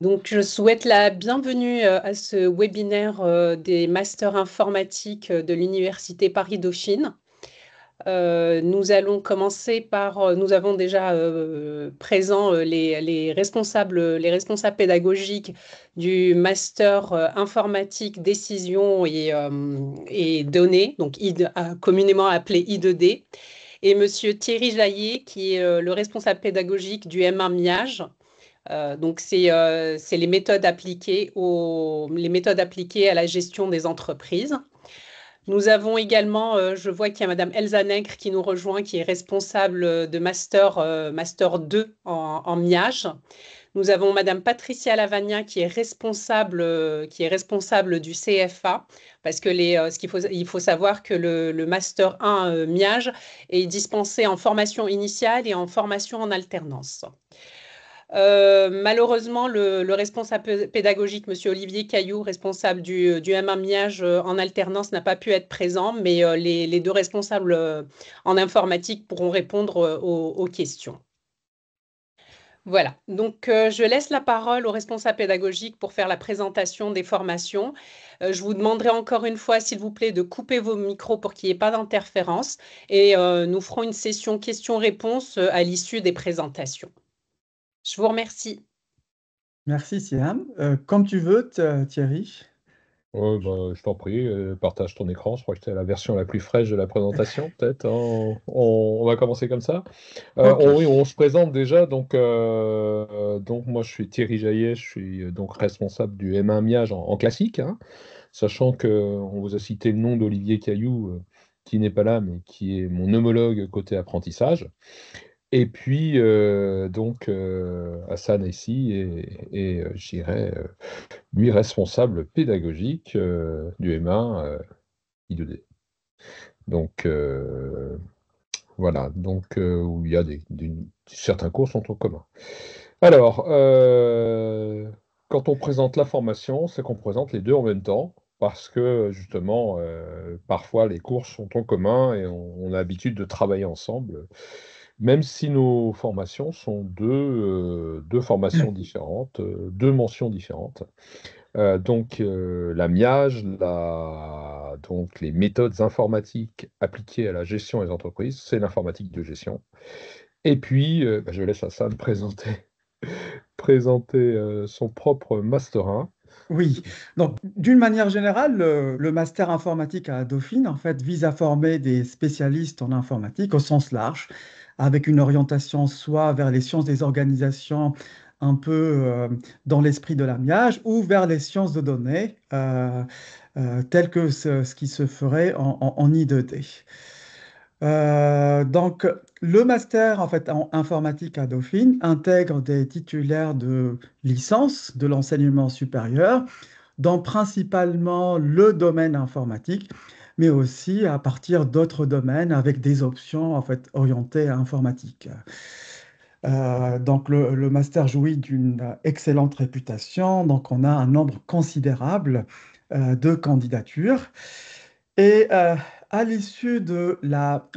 Donc, je souhaite la bienvenue à ce webinaire des masters informatiques de l'Université Paris-Dauphine. Nous allons commencer par, nous avons déjà présents les responsables pédagogiques du master informatique décision et données, donc communément appelé I2D, et Monsieur Thierry Jaillet, qui est le responsable pédagogique du M1 MIAGE. Donc, c'est les méthodes appliquées à la gestion des entreprises. Nous avons également, je vois qu'il y a Madame Elsa Nègre qui nous rejoint, qui est responsable de Master 2 en MIAGE. Nous avons Madame Patricia Lavagna qui est responsable du CFA, parce que il faut savoir que le Master 1 MIAGE est dispensé en formation initiale et en formation en alternance. Malheureusement, le responsable pédagogique, Monsieur Olivier Cailloux, responsable du M1 MIAGE en alternance, n'a pas pu être présent, mais les deux responsables en informatique pourront répondre aux questions. Voilà, donc je laisse la parole au responsable pédagogique pour faire la présentation des formations. Je vous demanderai encore une fois, s'il vous plaît, de couper vos micros pour qu'il n'y ait pas d'interférence, et nous ferons une session questions-réponses à l'issue des présentations. Je vous remercie. Merci, Siam. Comme tu veux, Thierry. Je t'en prie, partage ton écran. Je crois que c'est la version la plus fraîche de la présentation, peut-être. Hein. On va commencer comme ça. Ok. On se présente déjà. Donc, moi, je suis Thierry Jaillet. Je suis donc responsable du M1 MIAGE en classique, hein, sachant qu'on vous a cité le nom d'Olivier Cailloux, qui n'est pas là, mais qui est mon homologue côté apprentissage. Et puis, Hassan ici et je dirais, lui, responsable pédagogique du M1 I2D. Donc, voilà, où il y a certains cours sont en commun. Alors, quand on présente la formation, c'est qu'on présente les deux en même temps, parce que justement, parfois les cours sont en commun et on a l'habitude de travailler ensemble. Même si nos formations sont deux formations différentes, deux mentions différentes. La MIAGE, donc les méthodes informatiques appliquées à la gestion des entreprises, c'est l'informatique de gestion. Et puis, je laisse Hassan présenter son propre Master 1. Oui, donc d'une manière générale, le master informatique à Dauphine, en fait, vise à former des spécialistes en informatique au sens large, avec une orientation soit vers les sciences des organisations, un peu dans l'esprit de la MIAGE, ou vers les sciences de données, telles que ce qui se ferait en I2D. Donc, le master en fait en informatique à Dauphine intègre des titulaires de licence de l'enseignement supérieur, dans principalement le domaine informatique, mais aussi à partir d'autres domaines avec des options en fait orientées à informatique. Donc, le master jouit d'une excellente réputation. Donc, on a un nombre considérable de candidatures. Et à l'issue de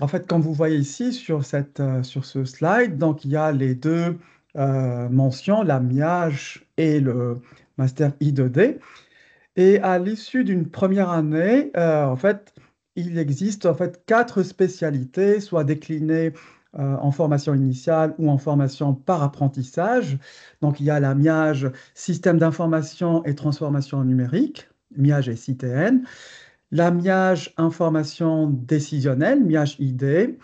en fait, comme vous voyez ici sur sur ce slide, donc il y a les deux mentions, la MIAGE et le Master I2D. Et à l'issue d'une première année, en fait, il existe en fait quatre spécialités, soit déclinées en formation initiale ou en formation par apprentissage. Donc, il y a la MIAGE, Système d'information et transformation numérique, MIAGE et CTN. La MIAGE information décisionnelle, MIAGE ID,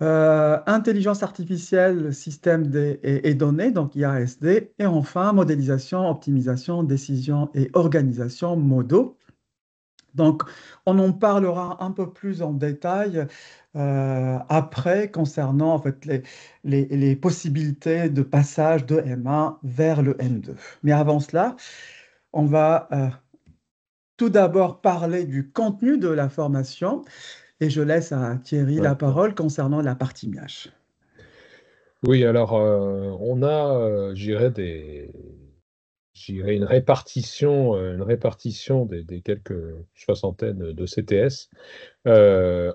intelligence artificielle, système et données, donc IASD, et enfin modélisation, optimisation, décision et organisation, MODO. Donc, on en parlera un peu plus en détail après concernant en fait, les possibilités de passage de M1 vers le M2. Mais avant cela, on va tout d'abord parler du contenu de la formation et je laisse à Thierry la parole concernant la partie MIAGE. Oui, alors, on a, une répartition des quelques soixantaines de CTS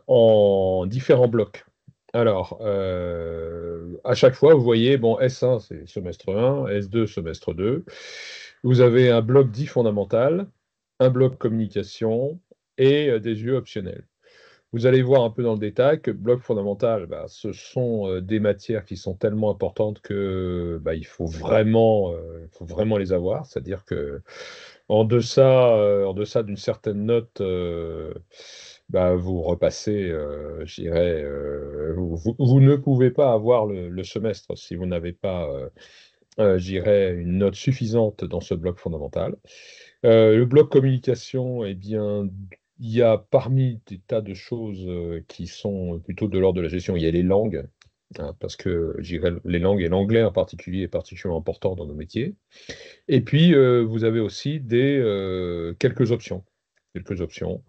en différents blocs. Alors, à chaque fois, vous voyez, bon, S1, c'est semestre 1, S2, semestre 2. Vous avez un bloc dit fondamental, un bloc communication et des UE optionnels. Vous allez voir un peu dans le détail que bloc fondamental, bah, ce sont des matières qui sont tellement importantes que bah, il faut vraiment les avoir. C'est-à-dire que en deçà d'une certaine note, bah, vous repassez, je dirais, vous ne pouvez pas avoir le semestre si vous n'avez pas, je dirais, une note suffisante dans ce bloc fondamental. Le bloc communication, eh bien, il y a parmi des tas de choses qui sont plutôt de l'ordre de la gestion, il y a les langues, hein, parce que je dirais, les langues et l'anglais en particulier est particulièrement important dans nos métiers. Et puis, vous avez aussi quelques options. Quelques options.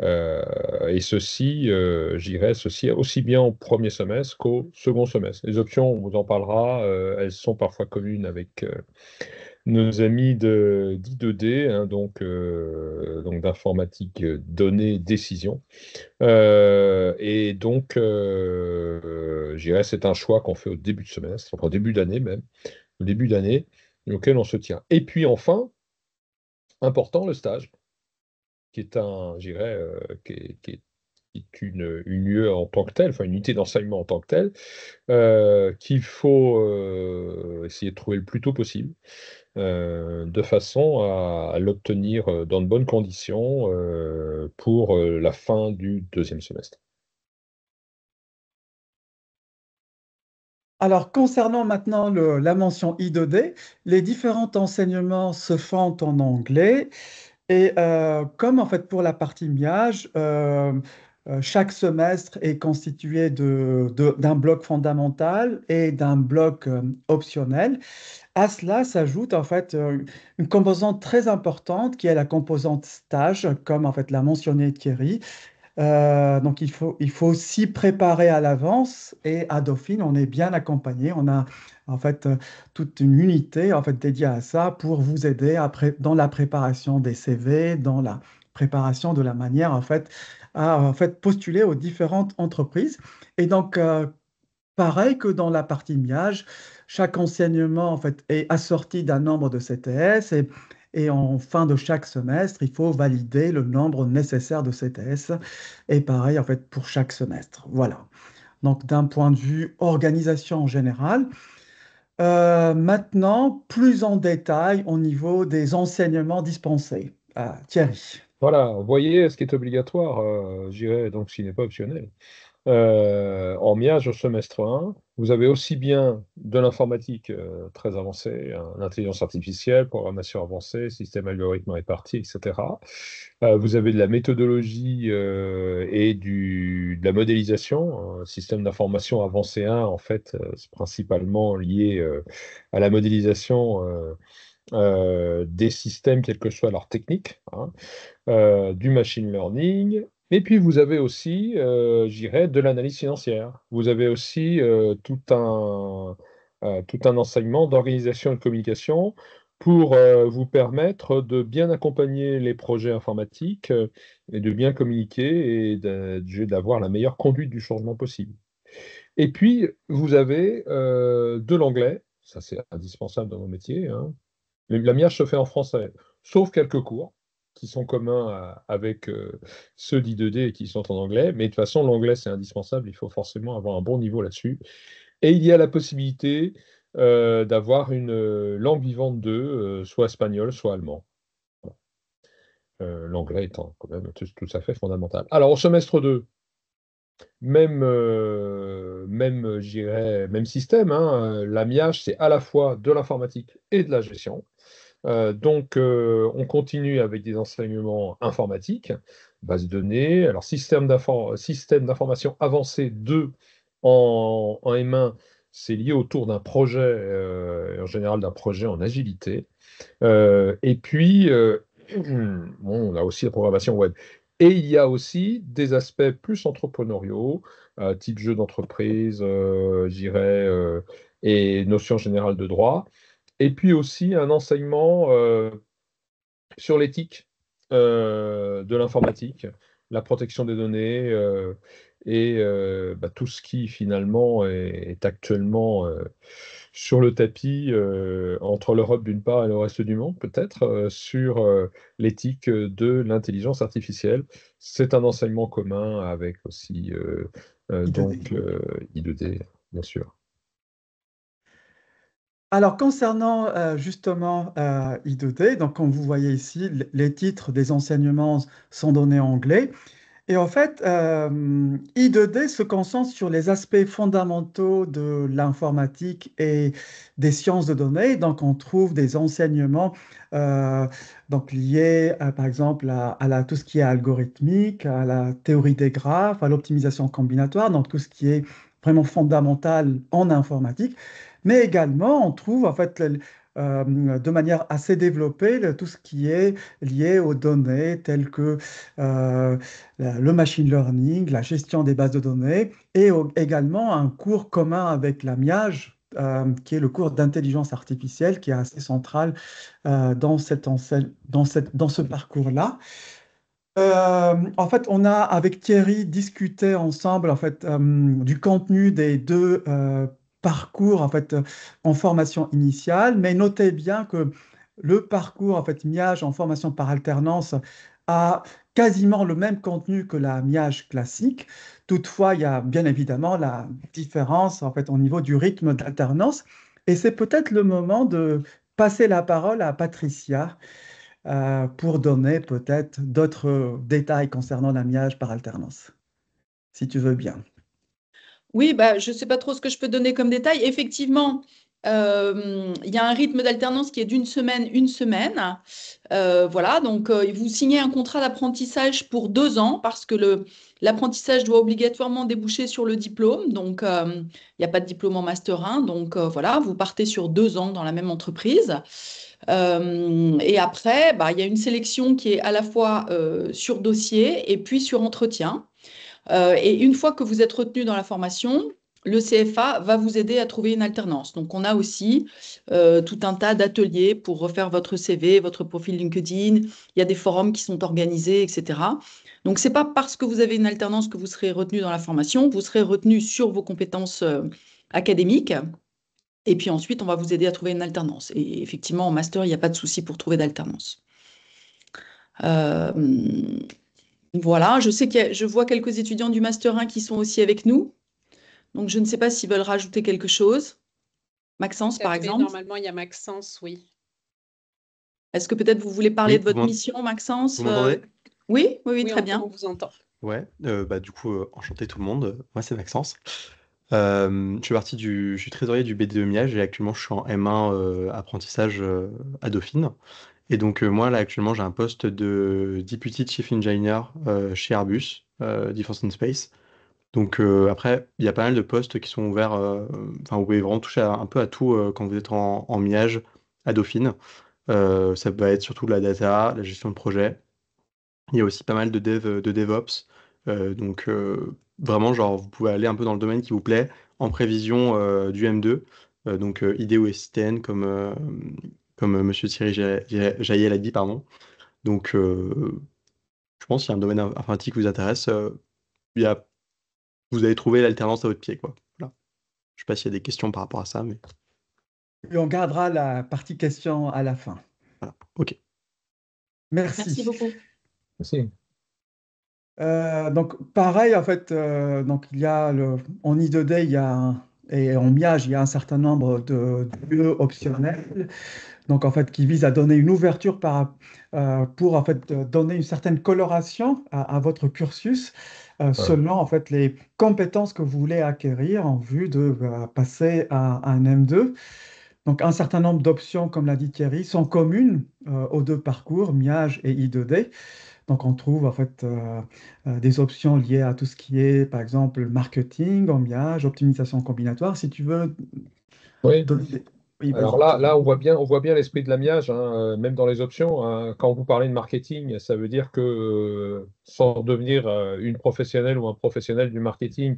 Et ceci, je dirais, ceci aussi bien au premier semestre qu'au second semestre. Les options, on vous en parlera, elles sont parfois communes avec nos amis d'I2D, hein, donc d'informatique, données, décision. Et donc, je dirais, c'est un choix qu'on fait au début de semestre, enfin au début d'année même, au début d'année, auquel on se tient. Et puis enfin, important, le stage, qui est je dirais, qui est une UE en tant que telle, enfin une unité d'enseignement en tant que telle, qu'il faut essayer de trouver le plus tôt possible, de façon à l'obtenir dans de bonnes conditions pour la fin du deuxième semestre. Alors, concernant maintenant la mention I2D, les différents enseignements se font en anglais. Et comme en fait pour la partie MIAGE, chaque semestre est constitué d'un bloc fondamental et d'un bloc optionnel. À cela s'ajoute en fait une composante très importante qui est la composante stage, comme en fait l'a mentionné Thierry. Donc il faut s'y préparer à l'avance et à Dauphine, on est bien accompagné. On a en fait toute une unité en fait dédiée à ça pour vous aider dans la préparation des CV, dans la préparation de la manière en fait à en fait postuler aux différentes entreprises. Et donc pareil que dans la partie MIAGE, chaque enseignement en fait, est assorti d'un nombre de CTS et en fin de chaque semestre, il faut valider le nombre nécessaire de CTS. Et pareil en fait pour chaque semestre. Voilà. Donc d'un point de vue organisation en général. Maintenant, plus en détail au niveau des enseignements dispensés. Thierry. Voilà, vous voyez ce qui est obligatoire, je dirais, donc ce qui n'est pas optionnel. En MIAGE au semestre 1, vous avez aussi bien de l'informatique très avancée, hein, l'intelligence artificielle, programmation avancée, système algorithme réparti, etc. Vous avez de la méthodologie et de la modélisation. Système d'information avancé 1, en fait, c'est principalement lié à la modélisation des systèmes, quelle que soit leur technique, hein, du machine learning. Et puis vous avez aussi, je dirais, de l'analyse financière. Vous avez aussi tout un enseignement d'organisation et de communication pour vous permettre de bien accompagner les projets informatiques et de bien communiquer et d'avoir la meilleure conduite du changement possible. Et puis, vous avez de l'anglais, ça c'est indispensable dans nos métiers, hein. La miage se fait en français, sauf quelques cours qui sont communs avec ceux d'I2D et qui sont en anglais. Mais de toute façon, l'anglais, c'est indispensable. Il faut forcément avoir un bon niveau là-dessus. Et il y a la possibilité d'avoir une langue vivante d'eux, soit espagnol, soit allemand. L'anglais étant quand même tout à fait fondamental. Alors, au semestre 2, je dirais, même système, hein. La MIAGE, c'est à la fois de l'informatique et de la gestion. On continue avec des enseignements informatiques, base de données, alors système d'information avancé 2 en M1, c'est lié autour d'un projet, en général d'un projet en agilité. Et puis, bon, on a aussi la programmation web. Et il y a aussi des aspects plus entrepreneuriaux, type jeu d'entreprise, je dirais, et notions générales de droit. Et puis aussi un enseignement sur l'éthique de l'informatique, la protection des données et tout ce qui finalement est actuellement sur le tapis entre l'Europe d'une part et le reste du monde, peut-être, sur l'éthique de l'intelligence artificielle. C'est un enseignement commun avec aussi I2D. donc I2D, bien sûr. Alors, concernant justement I2D, donc comme vous voyez ici, les titres des enseignements sont donnés en anglais. Et en fait, I2D se concentre sur les aspects fondamentaux de l'informatique et des sciences de données. Donc, on trouve des enseignements euh, donc liés, par exemple, tout ce qui est algorithmique, à la théorie des graphes, à l'optimisation combinatoire, donc tout ce qui est vraiment fondamental en informatique. Mais également, on trouve en fait de manière assez développée tout ce qui est lié aux données telles que euh, le machine learning, la gestion des bases de données et également un cours commun avec la MIAGE, qui est le cours d'intelligence artificielle, qui est assez central dans ce parcours-là. En fait, on a avec Thierry discuté ensemble en fait du contenu des deux parcours en fait en formation initiale, mais notez bien que le parcours en fait MIAGE en formation par alternance a quasiment le même contenu que la MIAGE classique. Toutefois, il y a bien évidemment la différence en fait au niveau du rythme d'alternance, et c'est peut-être le moment de passer la parole à Patricia pour donner peut-être d'autres détails concernant l'amiage par alternance, si tu veux bien. Oui, bah, je ne sais pas trop ce que je peux donner comme détail. Effectivement, il y a un rythme d'alternance qui est d'une semaine, une semaine. Voilà, donc vous signez un contrat d'apprentissage pour 2 ans parce que l'apprentissage doit obligatoirement déboucher sur le diplôme. Donc, il n'y a pas de diplôme en Master 1. Donc, voilà, vous partez sur 2 ans dans la même entreprise. Et après, bah, il y a une sélection qui est à la fois sur dossier et puis sur entretien. Et une fois que vous êtes retenu dans la formation, le CFA va vous aider à trouver une alternance. Donc, on a aussi tout un tas d'ateliers pour refaire votre CV, votre profil LinkedIn. Il y a des forums qui sont organisés, etc. Donc, ce n'est pas parce que vous avez une alternance que vous serez retenu dans la formation. Vous serez retenu sur vos compétences académiques. Et puis ensuite, on va vous aider à trouver une alternance. Et effectivement, en master, il n'y a pas de souci pour trouver d'alternance. Euh, voilà, je vois quelques étudiants du Master 1 qui sont aussi avec nous. Donc, je ne sais pas s'ils veulent rajouter quelque chose. Maxence, Tout à par fait. exemple. Normalement, il y a Maxence, oui. Est-ce que peut-être vous voulez parler Oui, de votre mission, Maxence? vous m'entendez? Oui, oui, oui, Oui, très bien. on vous entend. Ouais, du coup, enchanté tout le monde. Moi, c'est Maxence. Je suis trésorier du BDE Miage et actuellement, je suis en M1 apprentissage à Dauphine. Et donc, moi, là, actuellement, j'ai un poste de Deputy Chief Engineer chez Airbus, Defence and Space. Donc, après, il y a pas mal de postes qui sont ouverts. Enfin, vous pouvez vraiment toucher un peu à tout quand vous êtes en Miage à Dauphine. Ça va être surtout de la data, la gestion de projet. Il y a aussi pas mal de DevOps. Vraiment, genre, vous pouvez aller un peu dans le domaine qui vous plaît en prévision du M2. IDEO et SITN, comme Monsieur Thierry Jaillet l'a dit, pardon. Donc, je pense qu'il y a un domaine informatique qui vous intéresse. Il y a, vous allez trouver l'alternance à votre pied, quoi. Voilà. Je sais pas s'il y a des questions par rapport à ça, mais Et on gardera la partie questions à la fin. voilà. Ok. Merci Merci. beaucoup. Merci. Donc, pareil, en fait, donc il y a en I2D, et en MIAGE, il y a un certain nombre de lieux optionnels, donc en fait, qui visent à donner une ouverture pour en fait donner une certaine coloration à votre cursus Ouais. selon en fait les compétences que vous voulez acquérir en vue de passer à un M2. Donc, un certain nombre d'options, comme l'a dit Thierry, sont communes aux deux parcours, MIAGE et I2D. Donc, on trouve en fait des options liées à tout ce qui est, par exemple, marketing, emballage, optimisation combinatoire. Si tu veux Oui. donner Oui, Alors vas-y. là, on voit bien l'esprit de l'amiage, hein, même dans les options, hein. Quand vous parlez de marketing, ça veut dire que sans devenir une professionnelle ou un professionnel du marketing,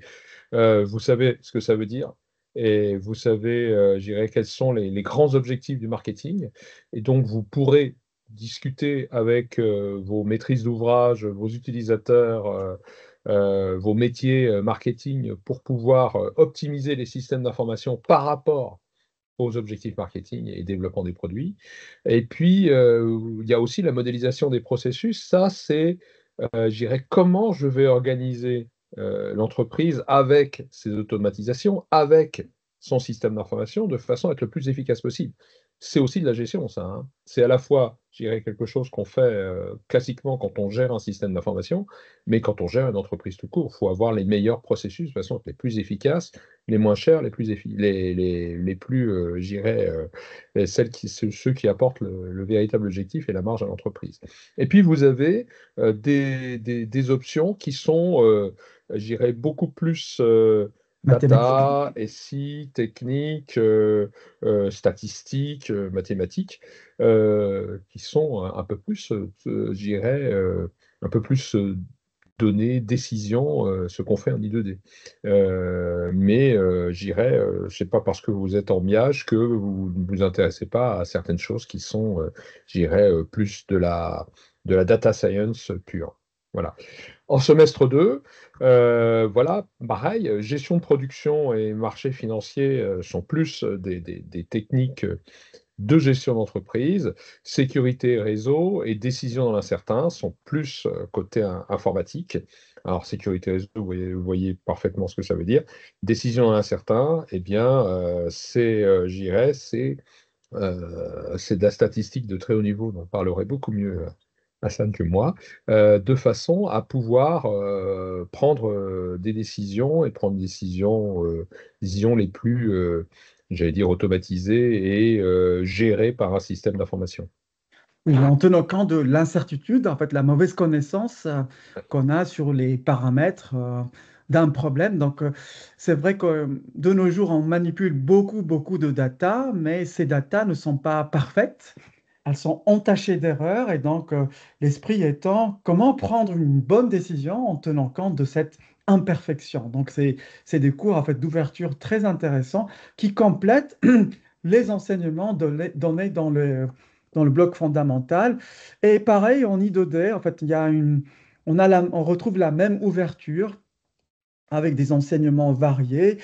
vous savez ce que ça veut dire et vous savez, je dirais, quels sont les grands objectifs du marketing. Et donc, vous pourrez discuter avec vos maîtrises d'ouvrage, vos utilisateurs, vos métiers marketing pour pouvoir optimiser les systèmes d'information par rapport aux objectifs marketing et développement des produits. Et puis, il y a aussi la modélisation des processus. Ça, c'est, je dirais, comment je vais organiser l'entreprise avec ses automatisations, avec son système d'information, de façon à être le plus efficace possible. C'est aussi de la gestion, ça, hein. C'est à la fois, je dirais, quelque chose qu'on fait classiquement quand on gère un système d'information, mais quand on gère une entreprise tout court, il faut avoir les meilleurs processus de façon à être les plus efficaces, les moins chers, les plus, je dirais, ceux qui apportent le véritable objectif et la marge à l'entreprise. Et puis, vous avez des options qui sont, je dirais, beaucoup plus Mathématiques. data, SI, technique, statistiques, mathématiques, qui sont un peu plus, je dirais, un peu plus données, décisions, ce qu'on fait en I2D. Mais je dirais, c'est pas parce que vous êtes en MIAGE que vous ne vous intéressez pas à certaines choses qui sont, je dirais, plus de la data science pure. Voilà. En semestre 2, voilà, pareil, gestion de production et marché financier sont plus des techniques de gestion d'entreprise, sécurité réseau et décision dans l'incertain sont plus côté informatique. Alors, sécurité réseau, vous voyez parfaitement ce que ça veut dire. Décision dans l'incertain, eh bien, je dirais, c'est de la statistique de très haut niveau, dont parlerait beaucoup mieux Hassan que moi, de façon à pouvoir prendre des décisions et prendre des décisions les plus, j'allais dire, automatisées et gérées par un système d'information. Oui, en tenant compte de l'incertitude, en fait, la mauvaise connaissance qu'on a sur les paramètres d'un problème. Donc, c'est vrai que de nos jours, on manipule beaucoup, beaucoup de data, mais ces data ne sont pas parfaites. Elles sont entachées d'erreurs. Et donc, l'esprit étant comment prendre une bonne décision en tenant compte de cette imperfection. Donc, c'est des cours en fait, d'ouverture très intéressants qui complètent les enseignements donnés dans le bloc fondamental. Et pareil, en I2D, en fait, on retrouve la même ouverture avec des enseignements variés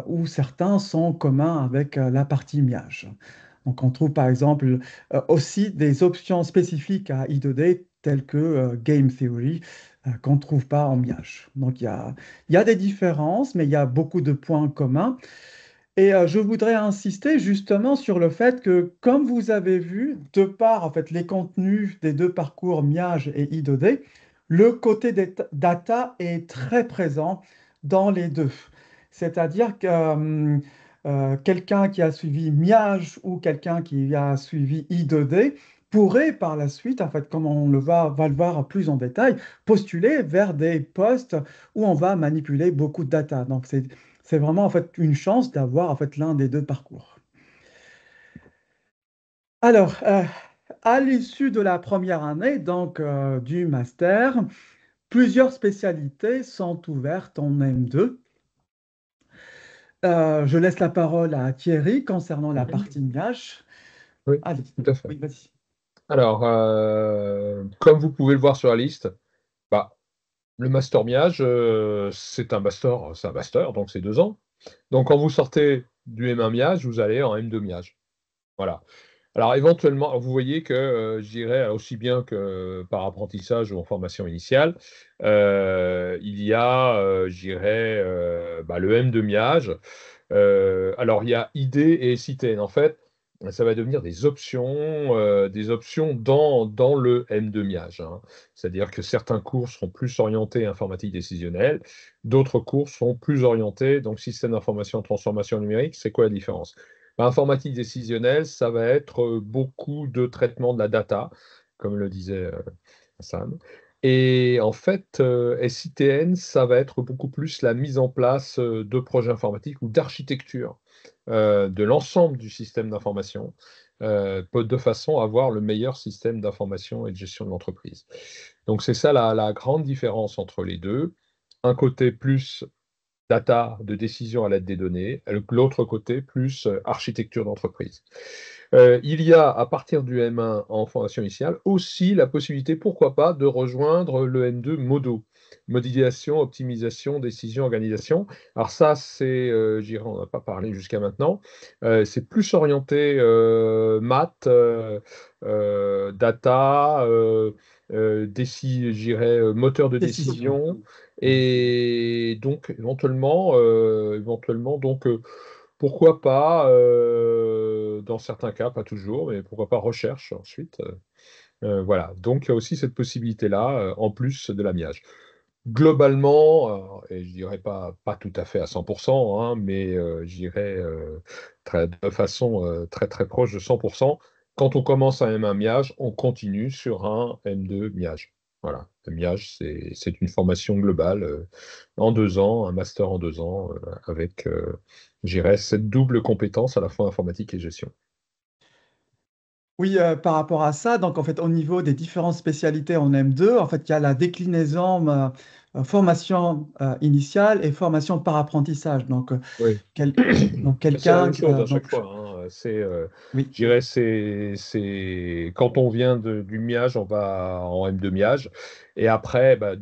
où certains sont communs avec la partie MIAGE. Donc, on trouve par exemple aussi des options spécifiques à I2D telles que Game Theory qu'on ne trouve pas en MIAGE. Donc, il y a des différences, mais il y a beaucoup de points communs. Et je voudrais insister justement sur le fait que, comme vous avez vu, de par en fait, les contenus des deux parcours MIAGE et I2D, le côté des data est très présent dans les deux. C'est-à-dire que quelqu'un qui a suivi MIAGE ou quelqu'un qui a suivi I2D pourrait par la suite, en fait, comme on va le voir plus en détail, postuler vers des postes où on va manipuler beaucoup de data. Donc, c'est vraiment en fait une chance d'avoir en fait l'un des deux parcours. Alors, à l'issue de la première année donc du master, plusieurs spécialités sont ouvertes en M2. Je laisse la parole à Thierry concernant la partie MIAGE. Oui, Allez, tout à fait. oui, vas-y. Alors, comme vous pouvez le voir sur la liste, bah, le master MIAGE, c'est un master, donc c'est 2 ans. Donc, quand vous sortez du M1 MIAGE, vous allez en M2 MIAGE. Voilà. Alors éventuellement, vous voyez que je dirais aussi bien que par apprentissage ou en formation initiale, il y a, je dirais, le M de MIAGE. Alors il y a ID et SITN. En fait, ça va devenir des options dans le M de MIAGE, hein. C'est-à-dire que certains cours seront plus orientés informatique décisionnelle, d'autres cours seront plus orientés donc système d'information et transformation numérique. C'est quoi la différence? Informatique décisionnelle, ça va être beaucoup de traitement de la data, comme le disait Hassan. Et en fait, SITN, ça va être beaucoup plus la mise en place de projets informatiques ou d'architecture de l'ensemble du système d'information, de façon à avoir le meilleur système d'information et de gestion de l'entreprise. Donc c'est ça la grande différence entre les deux. Un côté plus data de décision à l'aide des données, l'autre côté plus architecture d'entreprise. Il y a à partir du M1 en formation initiale aussi la possibilité, pourquoi pas, de rejoindre le M2 Modo. modélisation, optimisation, décision, organisation. Alors ça, c'est, je dirais, on n'a pas parlé jusqu'à maintenant, c'est plus orienté maths, data, je dirais, moteur de Décision. décision, et donc éventuellement donc, pourquoi pas, dans certains cas, pas toujours, mais pourquoi pas recherche ensuite. Voilà, donc il y a aussi cette possibilité-là, en plus de l'amiage. Globalement, et je dirais pas tout à fait à 100%, hein, mais je dirais de façon très très proche de 100%, quand on commence un M1 miage, on continue sur un M2 miage. Voilà, le miage, c'est une formation globale en 2 ans, un master en 2 ans, avec, je dirais, cette double compétence à la fois informatique et gestion. Oui, par rapport à ça, donc en fait, au niveau des différentes spécialités en M2, en fait, il y a la déclinaison formation initiale et formation par apprentissage. Donc, Oui. donc C'est la quelqu'un, même chose à chaque donc, fois, hein. oui. Je dirais, quand on vient du miage, on va en M2 miage. Et après, bah,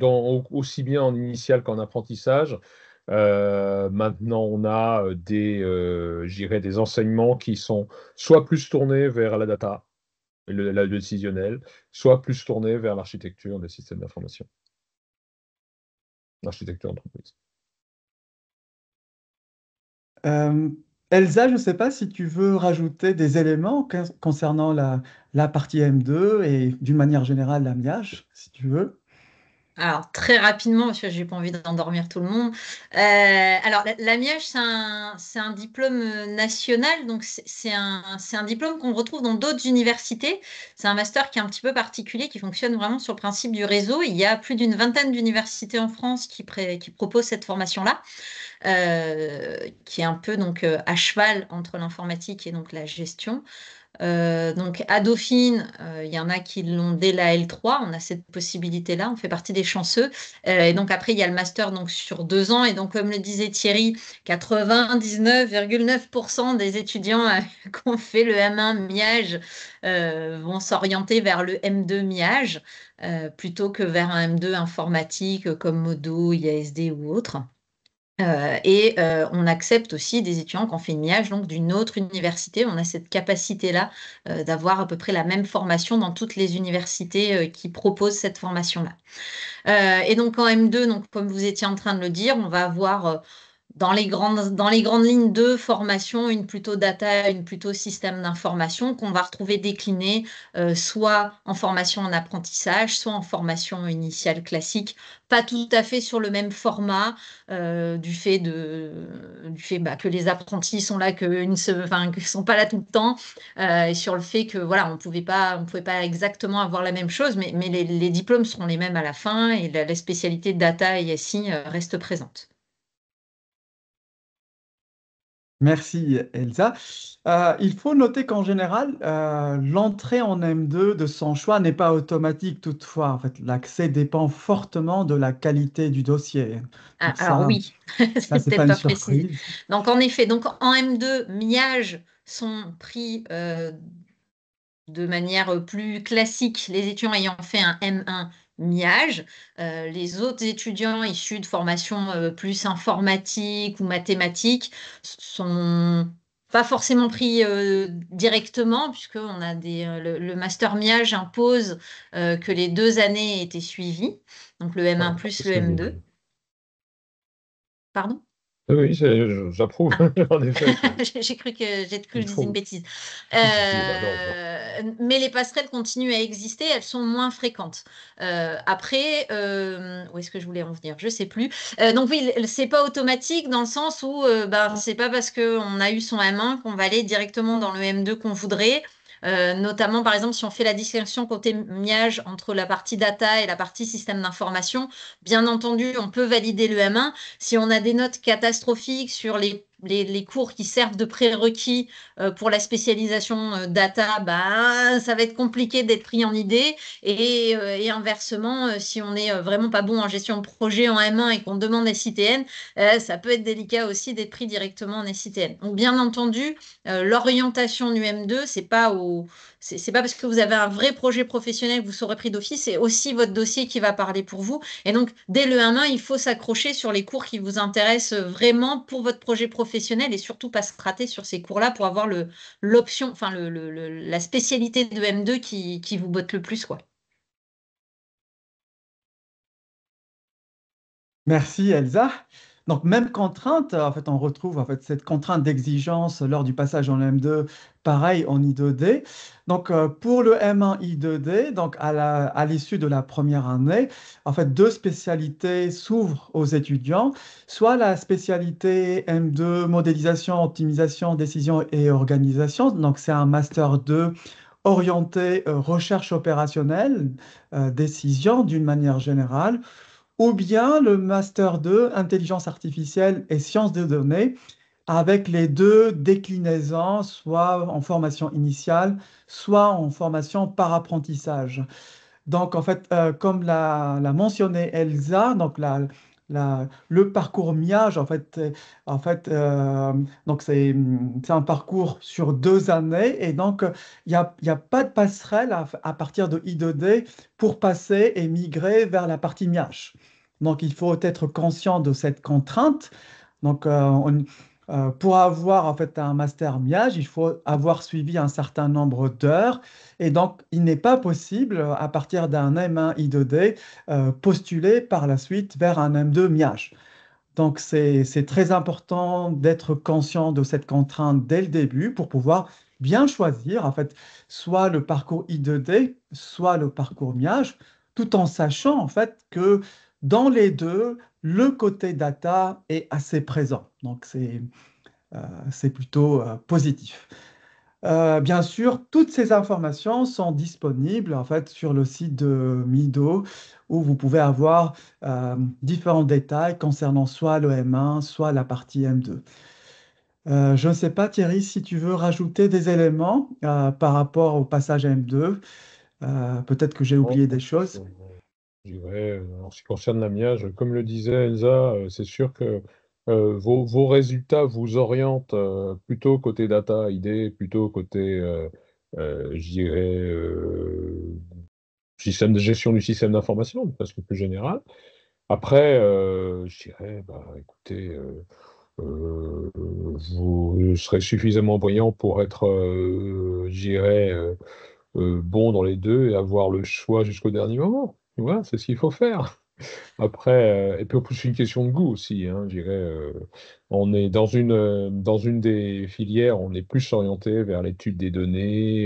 aussi bien en initial qu'en apprentissage, maintenant on a je dirais, des enseignements qui sont soit plus tournés vers la data, la décisionnelle, soit plus tournés vers l'architecture des systèmes d'information, l'architecture d'entreprise. Euh, Elsa, je ne sais pas si tu veux rajouter des éléments concernant la partie M2 et d'une manière générale l'amiage, si tu veux. Alors, très rapidement, parce que j'ai pas envie d'endormir tout le monde. Alors, l'AMIAGE, c'est un diplôme national, donc c'est un diplôme qu'on retrouve dans d'autres universités. C'est un master qui est un petit peu particulier, qui fonctionne vraiment sur le principe du réseau. Il y a plus d'une vingtaine d'universités en France qui proposent cette formation-là, qui est un peu donc à cheval entre l'informatique et donc la gestion. Donc à Dauphine, il y en a qui l'ont dès la L3, on a cette possibilité-là, on fait partie des chanceux. Et donc après, il y a le master donc, sur 2 ans. Et donc, comme le disait Thierry, 99,9% des étudiants qui ont fait le M1 MIAGE vont s'orienter vers le M2 MIAGE plutôt que vers un M2 informatique comme Modo, IASD ou autre. On accepte aussi des étudiants qui ont fait une MIAGE donc d'une autre université. On a cette capacité-là d'avoir à peu près la même formation dans toutes les universités qui proposent cette formation-là. Et donc en M2, donc, comme vous étiez en train de le dire, on va avoir dans les grandes lignes de formation, une plutôt data, une plutôt système d'information qu'on va retrouver déclinée soit en formation en apprentissage, soit en formation initiale classique, pas tout à fait sur le même format du fait que les apprentis sont là, que ne sont pas là tout le temps, et sur le fait que voilà, on pouvait pas exactement avoir la même chose, mais les diplômes seront les mêmes à la fin et la spécialité data et SI reste présente. Merci Elsa. Il faut noter qu'en général, l'entrée en M2 de son choix n'est pas automatique toutefois. En fait, l'accès dépend fortement de la qualité du dossier. Donc Alors oui, ça, c'est c'est pas peut-être une pas précisé. surprise. Donc en effet, donc en M2, MIAGE sont pris de manière plus classique, les étudiants ayant fait un M1 MIAGE. Les autres étudiants issus de formations plus informatiques ou mathématiques sont pas forcément pris directement, puisque le master MIAGE impose que les 2 années aient été suivies, donc le M1 plus le M2. Pardon? Oui, j'approuve, en effet. J'ai cru que je Il disais une faut. bêtise. Bah non. Mais les passerelles continuent à exister, elles sont moins fréquentes. Après, où est-ce que je voulais en venir? Je ne sais plus. Donc oui, c'est pas automatique dans le sens où c'est pas parce qu'on a eu son M1 qu'on va aller directement dans le M2 qu'on voudrait. Notamment, par exemple, si on fait la distinction côté MIAGE entre la partie data et la partie système d'information, bien entendu, on peut valider le M1. Si on a des notes catastrophiques sur les les cours qui servent de prérequis pour la spécialisation data, bah, ça va être compliqué d'être pris en idée. Et inversement, si on n'est vraiment pas bon en gestion de projet en M1 et qu'on demande SITN, ça peut être délicat aussi d'être pris directement en SITN. Donc, bien entendu, l'orientation du M2, c'est pas parce que vous avez un vrai projet professionnel que vous serez pris d'office, c'est aussi votre dossier qui va parler pour vous. Et donc, dès le M1, il faut s'accrocher sur les cours qui vous intéressent vraiment pour votre projet professionnel et surtout pas se rater sur ces cours-là pour avoir l'option, enfin la spécialité de M2 qui vous botte le plus, quoi. Merci Elsa. Donc, même contrainte, en fait, on retrouve en fait, cette contrainte d'exigence lors du passage en M2, pareil en I2D. Donc, pour le M1 I2D, donc à l'issue de la première année, en fait, deux spécialités s'ouvrent aux étudiants, soit la spécialité M2, modélisation, optimisation, décision et organisation. Donc, c'est un master 2 orienté recherche opérationnelle, décision d'une manière générale, ou bien le Master 2, Intelligence artificielle et sciences des données, avec les deux déclinaisons, soit en formation initiale, soit en formation par apprentissage. Donc, en fait, comme l'a mentionné Elsa, donc le parcours MIAGE, donc c'est un parcours sur 2 années, et donc il y a pas de passerelle à partir de I2D pour passer et migrer vers la partie MIAGE. Donc, il faut être conscient de cette contrainte. Donc, pour avoir en fait un master MIAGE, il faut avoir suivi un certain nombre d'heures. Et donc, il n'est pas possible, à partir d'un M1 I2D, postuler par la suite vers un M2 MIAGE. Donc, c'est très important d'être conscient de cette contrainte dès le début pour pouvoir bien choisir, en fait, soit le parcours I2D, soit le parcours MIAGE, tout en sachant, en fait, que dans les deux, le côté data est assez présent. Donc, c'est plutôt positif. Bien sûr, toutes ces informations sont disponibles en fait sur le site de Mido où vous pouvez avoir différents détails concernant soit le M1, soit la partie M2. Je ne sais pas, Thierry, si tu veux rajouter des éléments par rapport au passage à M2. Peut-être que j'ai Non, oublié des choses. je dirais, en ce qui concerne la miage, comme le disait Elsa, c'est sûr que vos résultats vous orientent plutôt côté data, idée, plutôt côté, je dirais, système de gestion du système d'information, parce que plus général. Après, je dirais, bah, écoutez, vous serez suffisamment brillant pour être, je dirais, bon dans les deux et avoir le choix jusqu'au dernier moment. Voilà, c'est ce qu'il faut faire. Après, et puis en plus, c'est une question de goût aussi, hein, je dirais. On est dans une des filières, on est plus orienté vers l'étude des données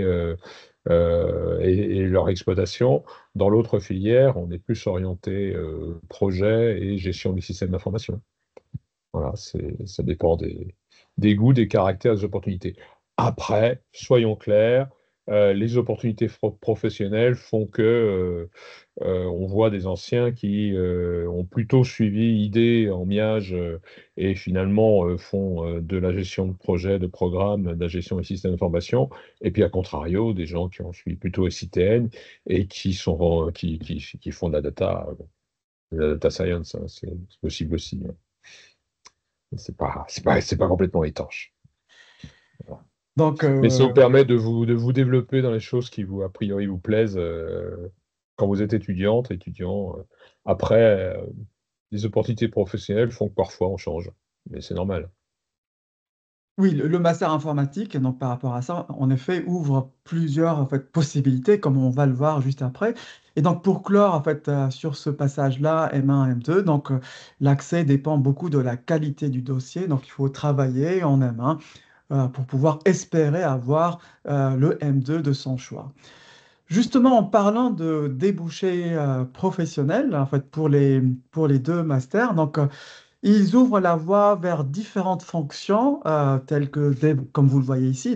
et leur exploitation. Dans l'autre filière, on est plus orienté projet et gestion du système d'information. Voilà, ça dépend des goûts, des caractères, des opportunités. Après, soyons clairs, les opportunités professionnelles font que on voit des anciens qui ont plutôt suivi idée en miage et finalement font de la gestion de projet, de programme, de la gestion des systèmes d'information. Et puis, à contrario, des gens qui ont suivi plutôt SITN et qui font de la data science, hein, c'est possible aussi, hein. C'est pas complètement étanche. Voilà. Donc, Mais ça vous permet de vous développer dans les choses qui a priori vous plaisent quand vous êtes étudiant. Après, les opportunités professionnelles font que parfois on change, mais c'est normal. oui, le master informatique, donc par rapport à ça, en effet, ouvre plusieurs en fait, possibilités, comme on va le voir juste après. Et donc, pour clore en fait, sur ce passage-là, M1, M2, donc l'accès dépend beaucoup de la qualité du dossier. Donc, il faut travailler en M1 pour pouvoir espérer avoir le M2 de son choix. Justement, en parlant de débouchés professionnels, en fait, pour les deux masters, donc ils ouvrent la voie vers différentes fonctions, telles que, comme vous le voyez ici,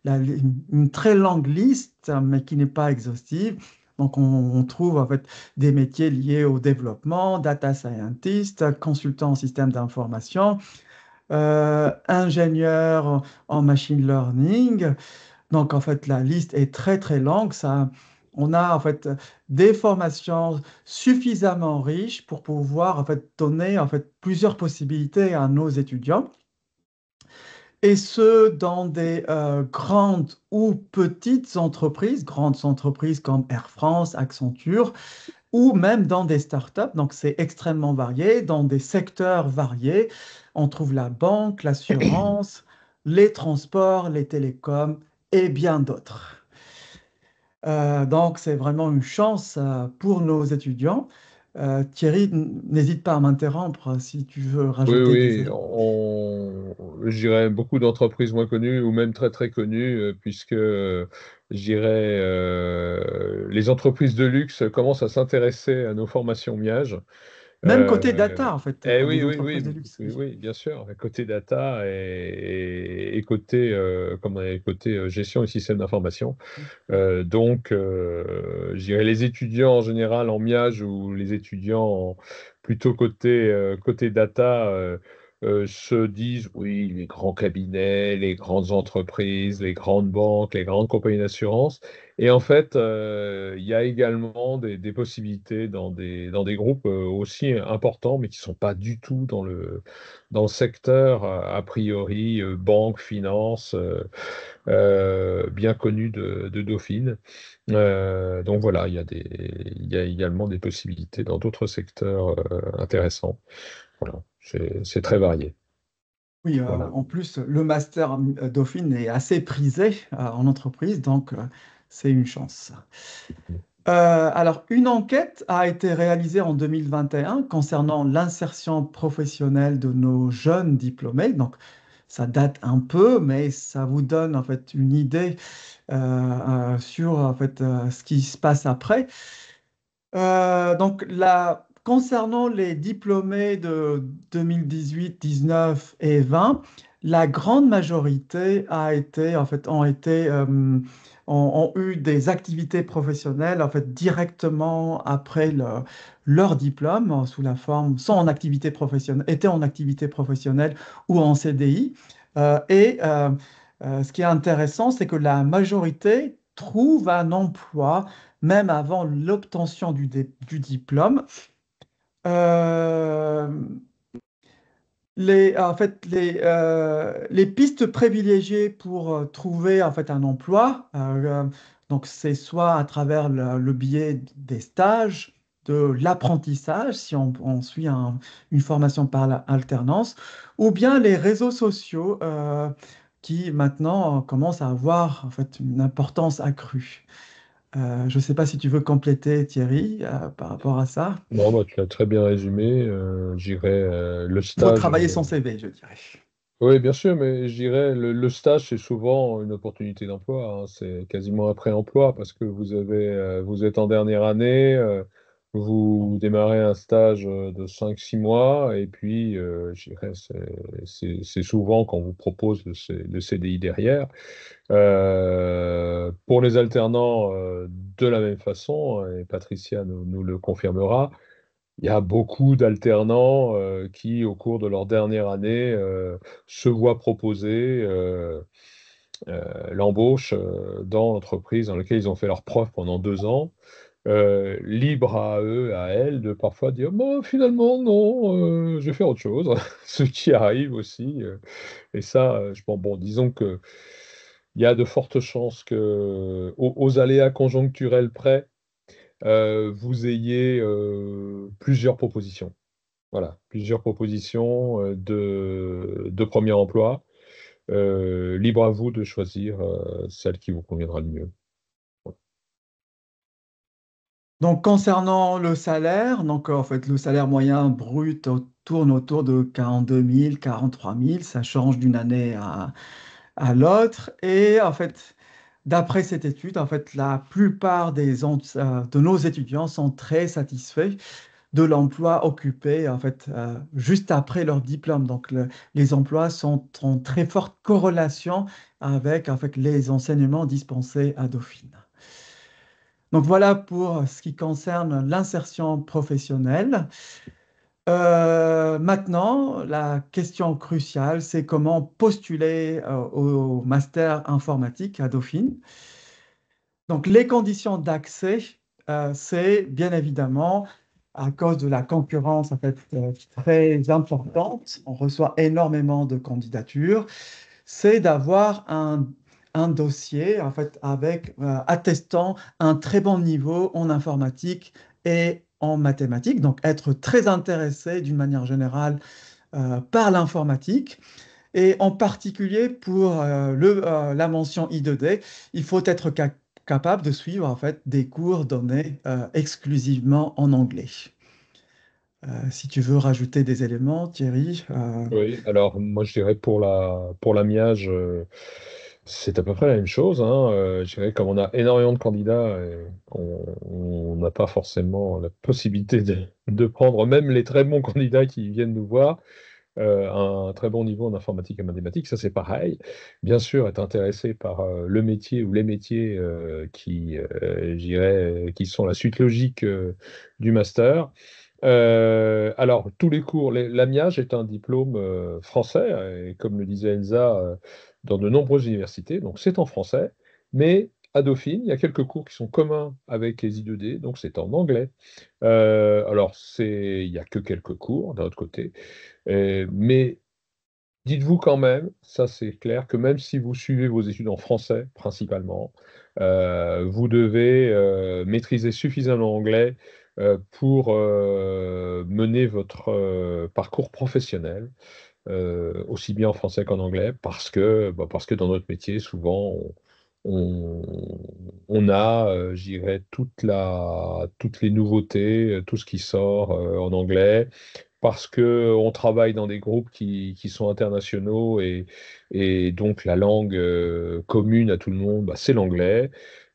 une très longue liste, mais qui n'est pas exhaustive. Donc, on trouve en fait des métiers liés au développement, data scientist, consultant en système d'information, ingénieur en machine learning. Donc, en fait, la liste est très, très longue. On a, en fait, des formations suffisamment riches pour pouvoir, en fait, donner, en fait, plusieurs possibilités à nos étudiants. Et ce, dans des grandes ou petites grandes entreprises comme Air France, Accenture, ou même dans des startups. Donc, c'est extrêmement varié, dans des secteurs variés. On trouve la banque, l'assurance, les transports, les télécoms et bien d'autres. Donc, c'est vraiment une chance pour nos étudiants. Thierry, n'hésite pas à m'interrompre si tu veux Oui, rajouter des oui, éléments. je dirais beaucoup d'entreprises moins connues ou même très très connues, puisque je dirais les entreprises de luxe commencent à s'intéresser à nos formations MIAGE. Même côté Euh, data, en fait, eh les oui, oui, entreprises de oui, luxe, oui, oui. oui, bien sûr, côté data et côté, côté gestion et système d'information. Je dirais les étudiants en général en MIAGE ou les étudiants plutôt côté data se disent, oui, les grands cabinets, les grandes entreprises, les grandes banques, les grandes compagnies d'assurance. Et en fait, il y a également des possibilités dans des groupes aussi importants, mais qui ne sont pas du tout dans le secteur, a priori, banque, finance. Bien connu de Dauphine. Donc voilà, il y a également des possibilités dans d'autres secteurs intéressants. Voilà, c'est très varié. Oui, Voilà. en plus, le master Dauphine est assez prisé en entreprise, donc c'est une chance. Alors, une enquête a été réalisée en 2021 concernant l'insertion professionnelle de nos jeunes diplômés. Donc, ça date un peu, mais ça vous donne en fait une idée sur en fait, ce qui se passe après. Concernant les diplômés de 2018, 19 et 20, la grande majorité ont eu des activités professionnelles en fait, directement après leur diplôme, sous la forme, sont en activité professionnelle, étaient en activité professionnelle ou en CDI. Ce qui est intéressant, c'est que la majorité trouve un emploi même avant l'obtention du diplôme. Euh, les pistes privilégiées pour trouver en fait un emploi, donc c'est soit à travers le biais des stages, de l'apprentissage, si on suit une formation par alternance, ou bien les réseaux sociaux qui maintenant commencent à avoir en fait une importance accrue. Je ne sais pas si tu veux compléter, Thierry, par rapport à ça. Non, bah, tu l'as très bien résumé. J'irais le Il faut stage. travailler son CV, je dirais. Oui, bien sûr, mais je dirais le stage, c'est souvent une opportunité d'emploi, hein. C'est quasiment un pré-emploi parce que vous êtes en dernière année, vous démarrez un stage de 5 6 mois et puis je dirais c'est souvent qu'on vous propose le CDI derrière. Pour les alternants, de la même façon, et Patricia nous le confirmera, il y a beaucoup d'alternants qui, au cours de leur dernière année, se voient proposer l'embauche dans l'entreprise dans laquelle ils ont fait leur preuve pendant 2 ans. Libre à eux, à elles, de parfois dire bon, finalement, non, je vais faire autre chose. Ce qui arrive aussi. Et ça, bon, disons que il y a de fortes chances que, aux aléas conjoncturels près, vous ayez plusieurs propositions. Voilà, plusieurs propositions de premier emploi. Libre à vous de choisir celle qui vous conviendra le mieux. Donc, concernant le salaire, en fait, le salaire moyen brut tourne autour de 42 000, 43 000. Ça change d'une année à l'autre. Et en fait, d'après cette étude, en fait, la plupart de nos étudiants sont très satisfaits de l'emploi occupé en fait, juste après leur diplôme. Donc, les emplois sont en très forte corrélation avec en fait, les enseignements dispensés à Dauphine. Donc, voilà pour ce qui concerne l'insertion professionnelle. Maintenant, la question cruciale, c'est comment postuler au master informatique à Dauphine. Donc, les conditions d'accès, c'est bien évidemment à cause de la concurrence en fait, très importante. On reçoit énormément de candidatures. C'est d'avoir un dossier en fait, avec, attestant un très bon niveau en informatique et en mathématiques. Donc, être très intéressé d'une manière générale par l'informatique. Et en particulier pour la mention I2D, il faut être capable de suivre en fait des cours donnés exclusivement en anglais. Si tu veux rajouter des éléments, Thierry. Oui, alors moi je dirais pour la miage, c'est à peu près la même chose, hein. Je dirais comme on a énormément de candidats, on n'a pas forcément la possibilité de prendre même les très bons candidats qui viennent nous voir. Un très bon niveau en informatique et mathématiques, ça c'est pareil. Bien sûr, être intéressé par le métier ou les métiers je dirais, qui sont la suite logique du master. Alors, tous les cours, l'AMIAGE est un diplôme français, et comme le disait Elsa, dans de nombreuses universités, donc c'est en français, mais à Dauphine, il y a quelques cours qui sont communs avec les I2D, donc c'est en anglais. Alors, il n'y a que quelques cours d'un autre côté, mais dites-vous quand même, ça c'est clair, que même si vous suivez vos études en français principalement, vous devez maîtriser suffisamment l'anglais pour mener votre parcours professionnel, aussi bien en français qu'en anglais, parce que dans notre métier, souvent, on, on a, je dirais, toutes les nouveautés, tout ce qui sort en anglais parce qu'on travaille dans des groupes qui sont internationaux et donc la langue commune à tout le monde, bah, c'est l'anglais.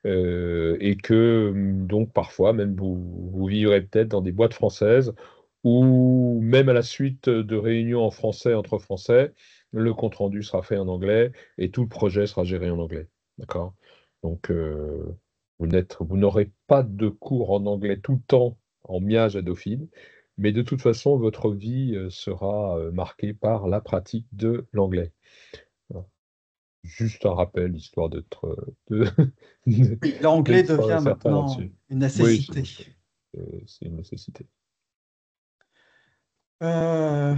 Et que donc parfois même vous vivrez peut-être dans des boîtes françaises ou même à la suite de réunions en français entre Français, le compte-rendu sera fait en anglais et tout le projet sera géré en anglais. D'accord? Donc vous n'aurez pas de cours en anglais tout le temps en miage à Dauphine. Mais de toute façon, votre vie sera marquée par la pratique de l'anglais. Voilà. Juste un rappel, histoire Oui, l'anglais d'être devient certain maintenant là-dessus. une Oui, nécessité. c'est une nécessité. Euh,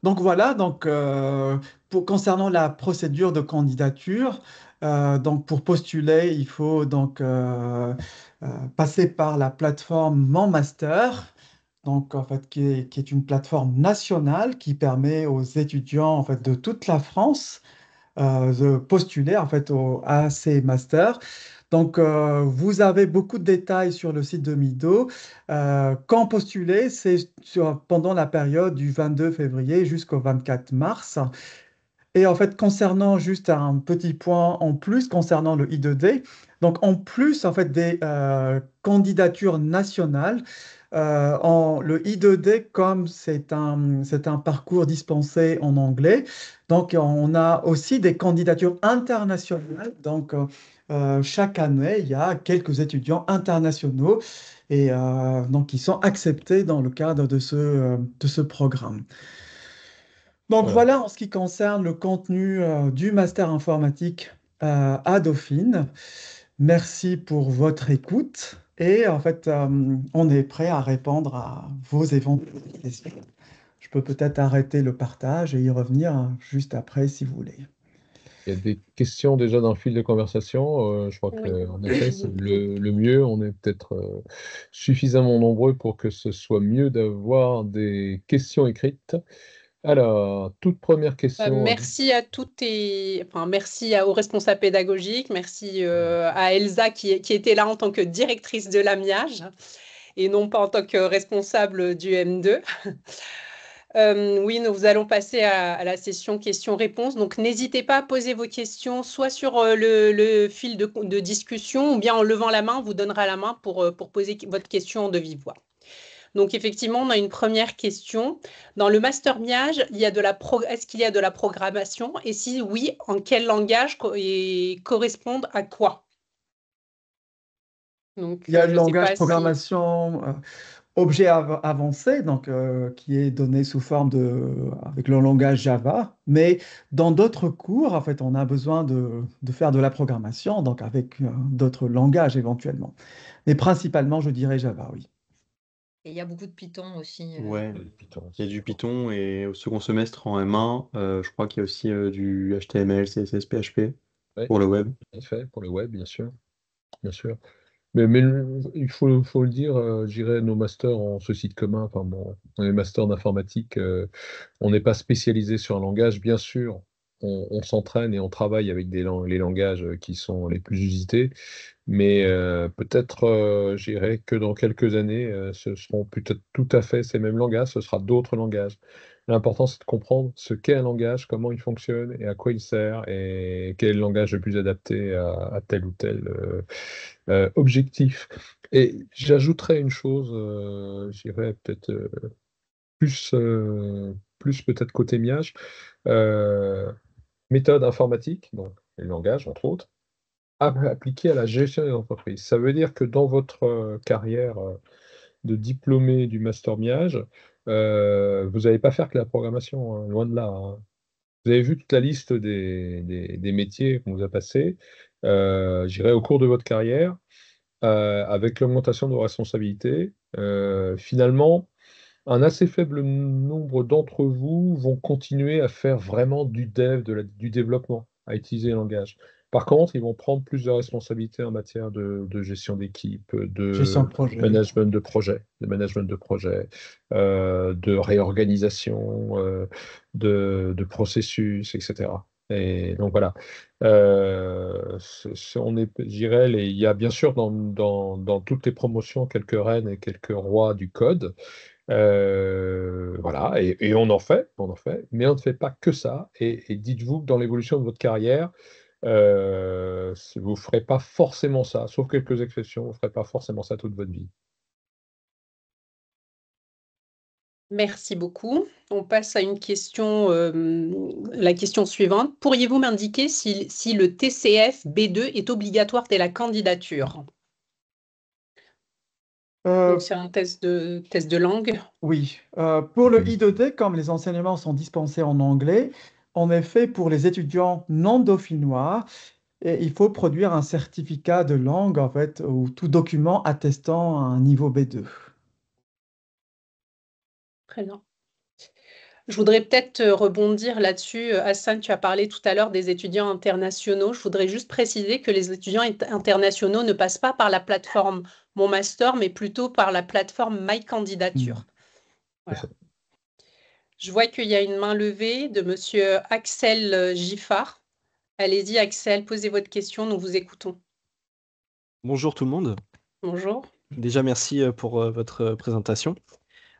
donc voilà, concernant la procédure de candidature, donc pour postuler, il faut donc passer par la plateforme Mon Master, donc en fait qui est une plateforme nationale qui permet aux étudiants en fait de toute la France de postuler en fait à ces masters. Donc, vous avez beaucoup de détails sur le site de Mido. Quand postuler, pendant la période du 22 février jusqu'au 24 mars. Et en fait, concernant juste un petit point en plus concernant le I2D, donc en plus en fait des candidatures nationales, le I2D, comme c'est un parcours dispensé en anglais, donc on a aussi des candidatures internationales. Donc chaque année, il y a quelques étudiants internationaux et donc qui sont acceptés dans le cadre de ce programme. Donc Voilà. voilà en ce qui concerne le contenu du master informatique à Dauphine. Merci pour votre écoute et en fait, on est prêt à répondre à vos éventuelles questions. Je peux peut-être arrêter le partage et y revenir juste après si vous voulez. Il y a des questions déjà dans le fil de conversation. Je crois Oui. qu'en effet, c'est le mieux. On est peut-être suffisamment nombreux pour que ce soit mieux d'avoir des questions écrites. Alors, toute première question. Merci à toutes enfin, merci aux responsables pédagogiques, merci à Elsa qui était là en tant que directrice de l'AMIAGE et non pas en tant que responsable du M2. Oui, nous allons passer à la session questions-réponses. Donc, n'hésitez pas à poser vos questions soit sur le fil de discussion ou bien en levant la main, on vous donnera la main pour poser votre question de vive voix. Donc, effectivement, on a une première question. Dans le master MIAGE, est-ce qu'il y a de la programmation? Et si oui, en quel langage et correspondent à quoi? Donc, Il y a je le ne sais langage pas si... programmation objet avancé, donc, qui est donné sous forme avec le langage Java. Mais dans d'autres cours, en fait, on a besoin de faire de la programmation, donc avec d'autres langages éventuellement. Mais principalement, je dirais Java, oui. Et il y a beaucoup de Python aussi. Ouais, Python, il y a du c'est Python et au second semestre en M1, je crois qu'il y a aussi du HTML, CSS, PHP Oui, pour le web. en effet, pour le web, bien sûr. Bien sûr. Il faut le dire, je dirais, nos masters ont ce site commun. Enfin, bon, les masters d'informatique, on n'est pas spécialisé sur un langage. Bien sûr, on s'entraîne et on travaille avec les langages qui sont les plus usités. Mais peut-être, je dirais que dans quelques années, ce seront peut-être tout à fait ces mêmes langages, ce sera d'autres langages. L'important, c'est de comprendre ce qu'est un langage, comment il fonctionne et à quoi il sert, et quel est le langage le plus adapté à tel ou tel objectif. Et j'ajouterais une chose, je dirais peut-être plus peut-être côté miage, euh, méthode informatique, donc les langages entre autres appliqué à la gestion des entreprises. Ça veut dire que dans votre carrière de diplômé du master Miage, vous n'allez pas faire que la programmation, hein, loin de là, hein. Vous avez vu toute la liste des métiers qu'on vous a passés, j'irai au cours de votre carrière, avec l'augmentation de vos responsabilités. Finalement, un assez faible nombre d'entre vous vont continuer à faire vraiment du dev, du développement, à utiliser le langage. Par contre, ils vont prendre plus de responsabilités en matière de gestion d'équipe, Gestion de de projet. management de projet, de réorganisation, de processus, etc. Et donc voilà. Je dirais, il y a bien sûr dans toutes les promotions quelques reines et quelques rois du code. Voilà, et on en fait, mais on ne fait pas que ça. Et dites-vous que dans l'évolution de votre carrière, vous ne ferez pas forcément ça, sauf quelques exceptions, vous ne ferez pas forcément ça toute votre vie. Merci beaucoup. On passe à une question, la question suivante. Pourriez-vous m'indiquer si le TCF B2 est obligatoire dès la candidature? Euh, Donc, c'est un test de langue. oui, pour le I2D, comme les enseignements sont dispensés en anglais, en effet, pour les étudiants non dauphinois, il faut produire un certificat de langue, en fait, ou tout document attestant un niveau B2. Très bien. Je voudrais peut-être rebondir là-dessus. Hassan, tu as parlé tout à l'heure des étudiants internationaux. Je voudrais juste préciser que les étudiants internationaux ne passent pas par la plateforme Mon Master, mais plutôt par la plateforme My Candidature. Voilà. Je vois qu'il y a une main levée de Monsieur Axel Giffard. Allez-y, Axel, posez votre question, nous vous écoutons. Bonjour tout le monde. Bonjour. Déjà, merci pour votre présentation.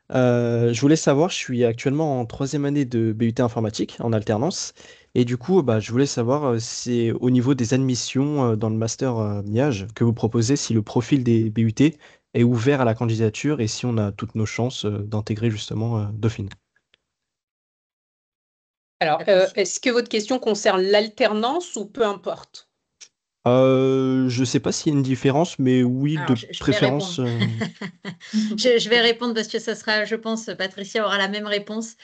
Je voulais savoir, je suis actuellement en troisième année de BUT informatique en alternance. Et du coup, je voulais savoir, c'est au niveau des admissions dans le master MIAGE que vous proposez, si le profil des BUT est ouvert à la candidature et si on a toutes nos chances d'intégrer justement Dauphine. Alors, est-ce que votre question concerne l'alternance ou peu importe? Je ne sais pas s'il y a une différence, mais oui, Alors, de je vais préférence. Je vais répondre parce que ça sera, je pense, Patricia aura la même réponse.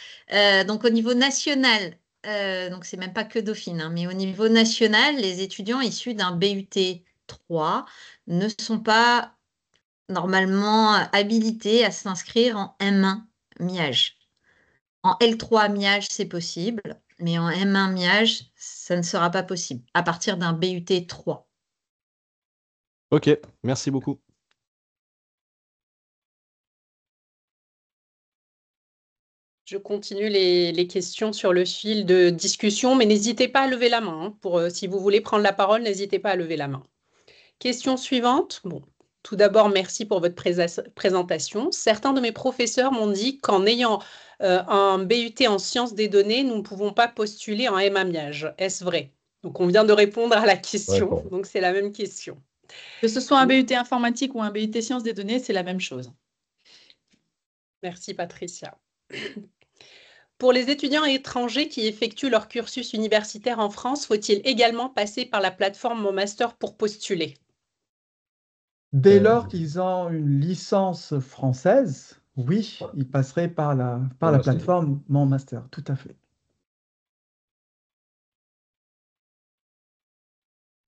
Donc, au niveau national, donc c'est même pas que Dauphine, hein, mais au niveau national, les étudiants issus d'un BUT 3 ne sont pas normalement habilités à s'inscrire en M1 MIAGE. En L3 MIAGE, c'est possible, mais en M1 MIAGE, ça ne sera pas possible à partir d'un BUT 3. Ok, merci beaucoup. Je continue les questions sur le fil de discussion, mais n'hésitez pas à lever la main, hein, si vous voulez prendre la parole, n'hésitez pas à lever la main. Question suivante. Bon, tout d'abord, merci pour votre présentation. Certains de mes professeurs m'ont dit qu'en ayant un BUT en sciences des données, nous ne pouvons pas postuler en MAMIAGE. Est-ce vrai? Donc, on vient de répondre à la question, Ouais, donc c'est la même question. Que ce soit un BUT informatique ou un BUT sciences des données, c'est la même chose. Merci, Patricia. Pour les étudiants étrangers qui effectuent leur cursus universitaire en France, faut-il également passer par la plateforme Mon Master pour postuler? Dès lors qu'ils ont une licence française, oui, ils passeraient par la Voilà, c'est- plateforme Mon Master, tout à fait.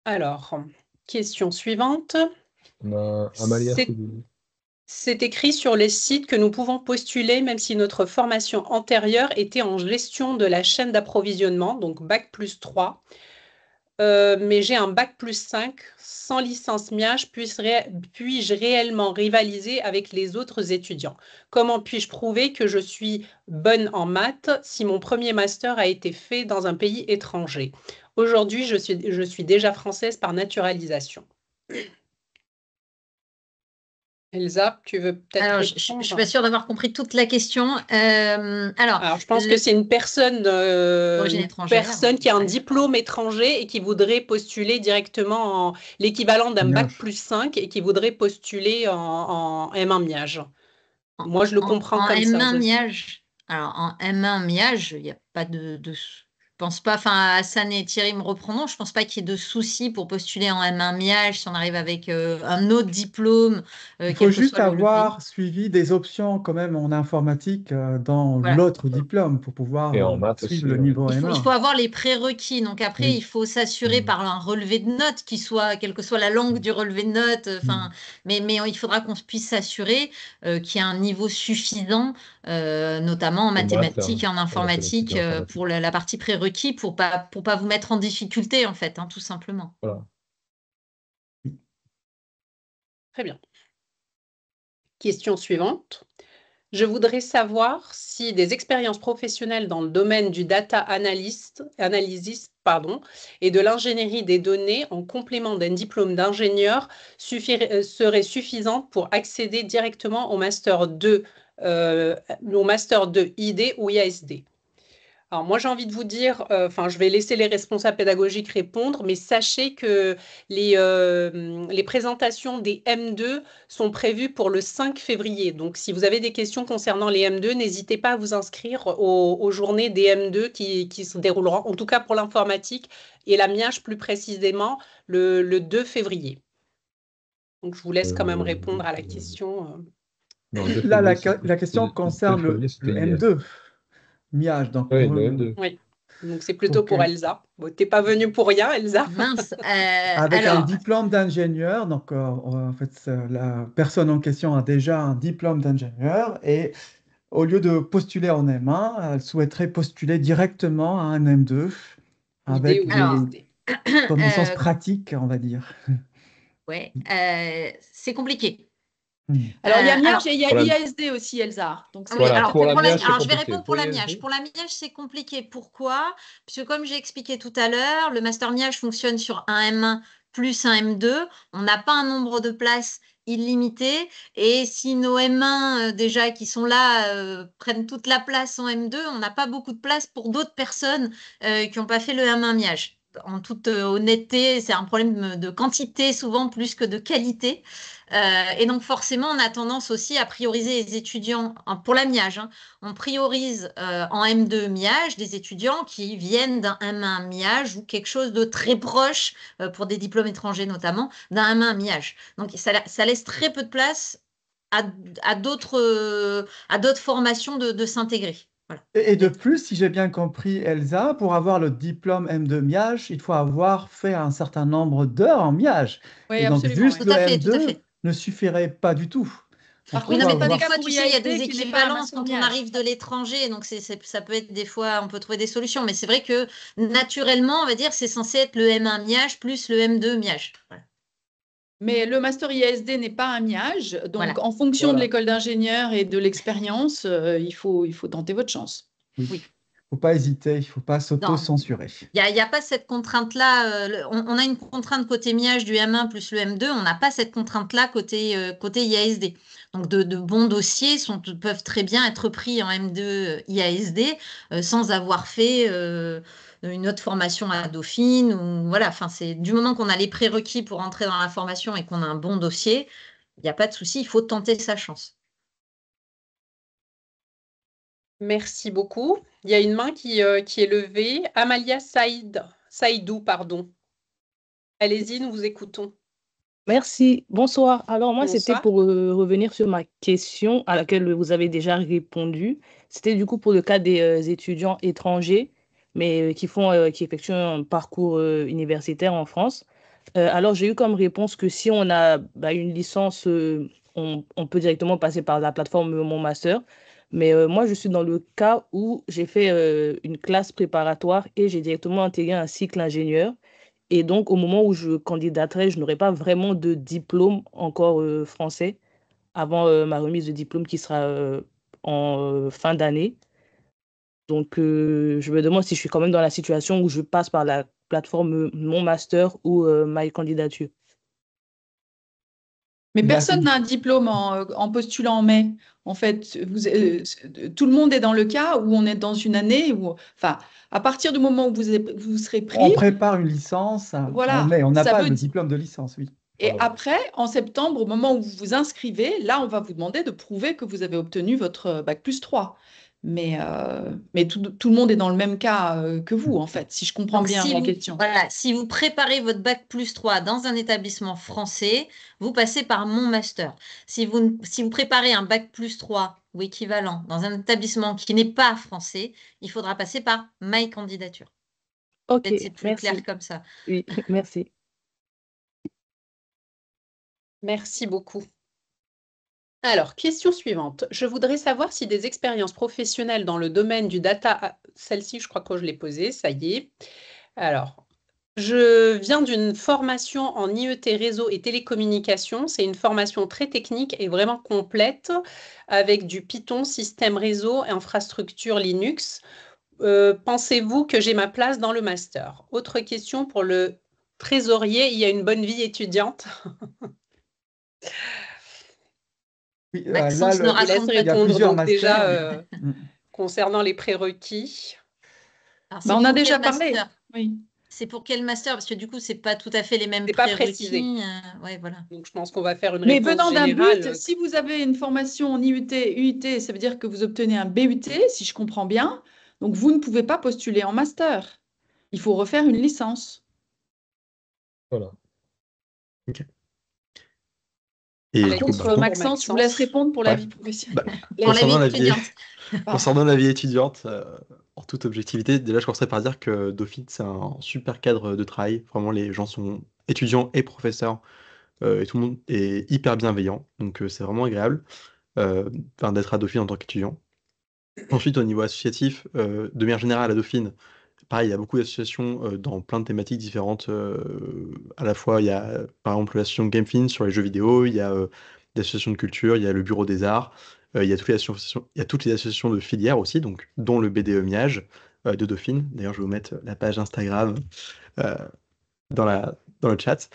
Alors, question suivante. On a Amalia C'est Soubou. c'est écrit sur les sites que nous pouvons postuler même si notre formation antérieure était en gestion de la chaîne d'approvisionnement, donc Bac+3. Mais j'ai un Bac+5 sans licence MIAGE, puis-je réellement rivaliser avec les autres étudiants? Comment puis-je prouver que je suis bonne en maths si mon premier master a été fait dans un pays étranger? Aujourd'hui, je suis déjà française par naturalisation. Elsa, tu veux peut-être Alors, je ne suis répondre? pas sûre d'avoir compris toute la question. Alors, je pense que c'est une personne D'origine étrangère, qui a un ouais. diplôme étranger et qui voudrait postuler directement en l'équivalent d'un Miage. Bac+5 et qui voudrait postuler en M1 MIAGE. Moi, je le comprends En comme ça. M1 MIAGE. Alors, en M1 MIAGE, il n'y a pas je pense pas, enfin, Hassan et Thierry me reprendront, je pense pas qu'il y ait de soucis pour postuler en M1 MIAGE si on arrive avec un autre diplôme, Il faut quel que juste soit le pays. avoir suivi des options quand même en informatique dans Voilà. l'autre diplôme pour pouvoir Et en maths suivre aussi, le ouais. niveau Il M1. faut avoir les prérequis. Donc après, Oui. il faut s'assurer par un relevé de notes, quelle que soit la langue du relevé de notes. Enfin, mais il faudra qu'on puisse s'assurer qu'il y a un niveau suffisant, notamment en En maths, mathématiques et en en mathématiques informatique, et informatique. pour la partie prérequis, pour pas vous mettre en difficulté, en fait, hein, tout simplement. Voilà. Très bien. Question suivante. Je voudrais savoir si des expériences professionnelles dans le domaine du data analysis et de l'ingénierie des données en complément d'un diplôme d'ingénieur seraient suffisantes pour accéder directement au Master 2, ID ou IASD. Alors moi, j'ai envie de vous dire, je vais laisser les responsables pédagogiques répondre, mais sachez que les présentations des M2 sont prévues pour le 5 février. Donc, si vous avez des questions concernant les M2, n'hésitez pas à vous inscrire aux journées des M2 qui se dérouleront, en tout cas pour l'informatique et la MIAGE plus précisément, le 2 février. Donc, je vous laisse quand même répondre à la question. Non, le 2 Là, février, la question concerne le c'était hier. M2, MIAGE. Donc, Oui, le M2. Oui, donc c'est plutôt pour Elsa. Bon, t'es pas venue pour rien, Elsa. Mince. avec un Alors, diplôme d'ingénieur. Donc, en fait, la personne en question a déjà un diplôme d'ingénieur et au lieu de postuler en M1, elle souhaiterait postuler directement à un M2 avec ID ou des IASD. connaissances pratiques, on va dire. ouais, c'est compliqué. Alors, il y a Alors, MIAGE et il y a Voilà. IASD aussi, Elsa. Donc, oui, Voilà, alors pour la MIAGE, c'est alors je vais compliqué. répondre pour la MIAGE. Pour la MIAGE, c'est compliqué. Pourquoi? Puisque comme j'ai expliqué tout à l'heure, le master MIAGE fonctionne sur un M1 plus un M2. On n'a pas un nombre de places illimité. Et si nos M1 déjà qui sont là prennent toute la place en M2, on n'a pas beaucoup de place pour d'autres personnes qui n'ont pas fait le M1 MIAGE. En toute honnêteté, c'est un problème de quantité souvent plus que de qualité. Et donc forcément, on a tendance aussi à prioriser les étudiants, pour la MIAGE, hein, on priorise en M2 MIAGE des étudiants qui viennent d'un M1 MIAGE ou quelque chose de très proche, pour des diplômes étrangers notamment, d'un M1 MIAGE. Donc ça laisse très peu de place à d'autres formations de s'intégrer. Voilà. Et de plus, si j'ai bien compris, Elsa, pour avoir le diplôme M2 MIAGE, il faut avoir fait un certain nombre d'heures en MIAGE. oui, Et donc, absolument. juste Oui. Tout le à fait, tout à M2 fait. ne suffirait pas du tout. Par Oui, contre, non, ce mais n'est pas le des cas fois, pour tu sais, il y a des IASD qui n'est pas un équivalences master quand on MIAGE. arrive de l'étranger, donc ça peut être des fois, on peut trouver des solutions, mais c'est vrai que naturellement, on va dire, c'est censé être le M1 MIAGE plus le M2 MIAGE. Voilà. Mais le master IASD n'est pas un MIAGE. Donc, Voilà. en fonction de Voilà. l'école d'ingénieur et de l'expérience, il faut tenter votre chance. Oui. Oui. Il ne faut pas hésiter, il ne faut pas Non. s'auto-censurer. Il n'y a pas cette contrainte-là. On a une contrainte côté MIAGE du M1 plus le M2. On n'a pas cette contrainte-là côté IASD. Donc, de bons dossiers peuvent très bien être pris en M2 IASD sans avoir fait une autre formation à Dauphine. Voilà. Enfin, c'est du moment qu'on a les prérequis pour entrer dans la formation et qu'on a un bon dossier, il n'y a pas de souci. Il faut tenter sa chance. Merci beaucoup. Il y a une main qui est levée. Amalia Saïdou, pardon. Allez-y, nous vous écoutons. Merci. Bonsoir. Alors moi, c'était Bonsoir. pour revenir sur ma question à laquelle vous avez déjà répondu. C'était du coup pour le cas des étudiants étrangers, mais qui effectuent un parcours universitaire en France. Alors j'ai eu comme réponse que si on a une licence, on peut directement passer par la plateforme Mon Master. Mais moi, je suis dans le cas où j'ai fait une classe préparatoire et j'ai directement intégré un cycle ingénieur. Et donc, au moment où je candidaterai, je n'aurai pas vraiment de diplôme encore français avant ma remise de diplôme qui sera en fin d'année. Donc, je me demande si je suis quand même dans la situation où je passe par la plateforme Mon Master ou ma candidature. Mais Là, personne n'a un diplôme en postulant en mai. En fait, tout le monde est dans le cas où on est dans une année où, enfin, à partir du moment où vous serez on pris, prépare une licence en voilà, mai. On n'a ça pas veut le dire. diplôme de licence, oui. Et Voilà. après, en septembre, au moment où vous vous inscrivez, là, on va vous demander de prouver que vous avez obtenu votre bac+3. Mais tout le monde est dans le même cas que vous, en fait, si je comprends Donc, bien la question. si vous préparez votre bac+3 dans un établissement français, vous passez par Mon Master. Si vous préparez un bac+3 ou équivalent dans un établissement qui n'est pas français, il faudra passer par My Candidature. Ok, Peut-être c'est plus clair merci. comme ça. Oui, merci. Merci beaucoup. Alors, question suivante. Je voudrais savoir si des expériences professionnelles dans le domaine du data, celle-ci, je crois que je l'ai posée, ça y est. Alors, je viens d'une formation en IET réseau et télécommunications. C'est une formation très technique et vraiment complète avec du Python, système réseau et infrastructure Linux. Pensez-vous que j'ai ma place dans le master? Autre question pour le trésorier. Il y a une bonne vie étudiante? Oui, Maxence ne Je vous laisse raconte pas il y a tout. répondre. plusieurs Donc masters. déjà, Mm. concernant les prérequis. Alors, Bah, c'est on a pour quel déjà parlé. master? Oui. C'est pour quel master? Parce que du coup, c'est pas tout à fait les mêmes C'est pas précisé. prérequis. Ouais, voilà. Donc, je pense qu'on va faire une Mais réponse venant d'un générale. but, si vous avez une formation en IUT, UIT, ça veut dire que vous obtenez un BUT, si je comprends bien. Donc, vous ne pouvez pas postuler en master. Il faut refaire une licence. Voilà. Et La du coup, question pour Maxence, je vous laisse répondre pour la ouais. vie professionnelle. Bah, Pour la vie concernant la vie, étudiante. concernant la vie étudiante, en toute objectivité, déjà, je commencerai par dire que Dauphine, c'est un super cadre de travail. Vraiment, les gens sont étudiants et professeurs, et tout le monde est hyper bienveillant. Donc, c'est vraiment agréable d'être à Dauphine en tant qu'étudiant. Ensuite, au niveau associatif, de manière générale, à Dauphine, pareil, il y a beaucoup d'associations dans plein de thématiques différentes. À la fois, il y a par exemple l'association GameFin sur les jeux vidéo, il y a des associations de culture, il y a le Bureau des Arts, il y a toutes les associations de filières aussi, donc, dont le BDE Miage de Dauphine. D'ailleurs, je vais vous mettre la page Instagram euh, dans le chat.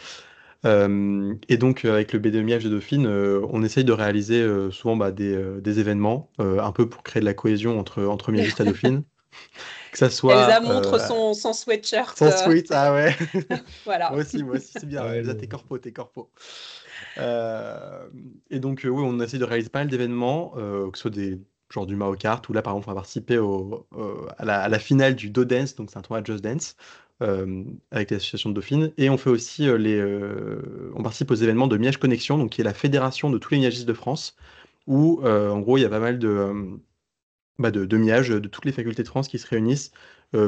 Et donc, avec le BDE Miage de Dauphine, on essaye de réaliser souvent des événements, un peu pour créer de la cohésion entre miagistes à Dauphine. Que ça soit Elsa montre son sweatshirt. sans sweat, ah ouais. Voilà. Moi aussi, c'est bien. Ouais, Elsa, t'es corpo. Et donc, oui, on essaie de réaliser pas mal d'événements, que ce soit des genre du Mario Kart, où là, par exemple, on va participer à la finale du Do Dance, donc c'est un tournoi Just Dance, avec l'association de Dauphine. Et on fait aussi on participe aux événements de Miage Connexion, donc qui est la fédération de tous les miagistes de France, où, en gros, il y a pas mal de miages de toutes les facultés de France qui se réunissent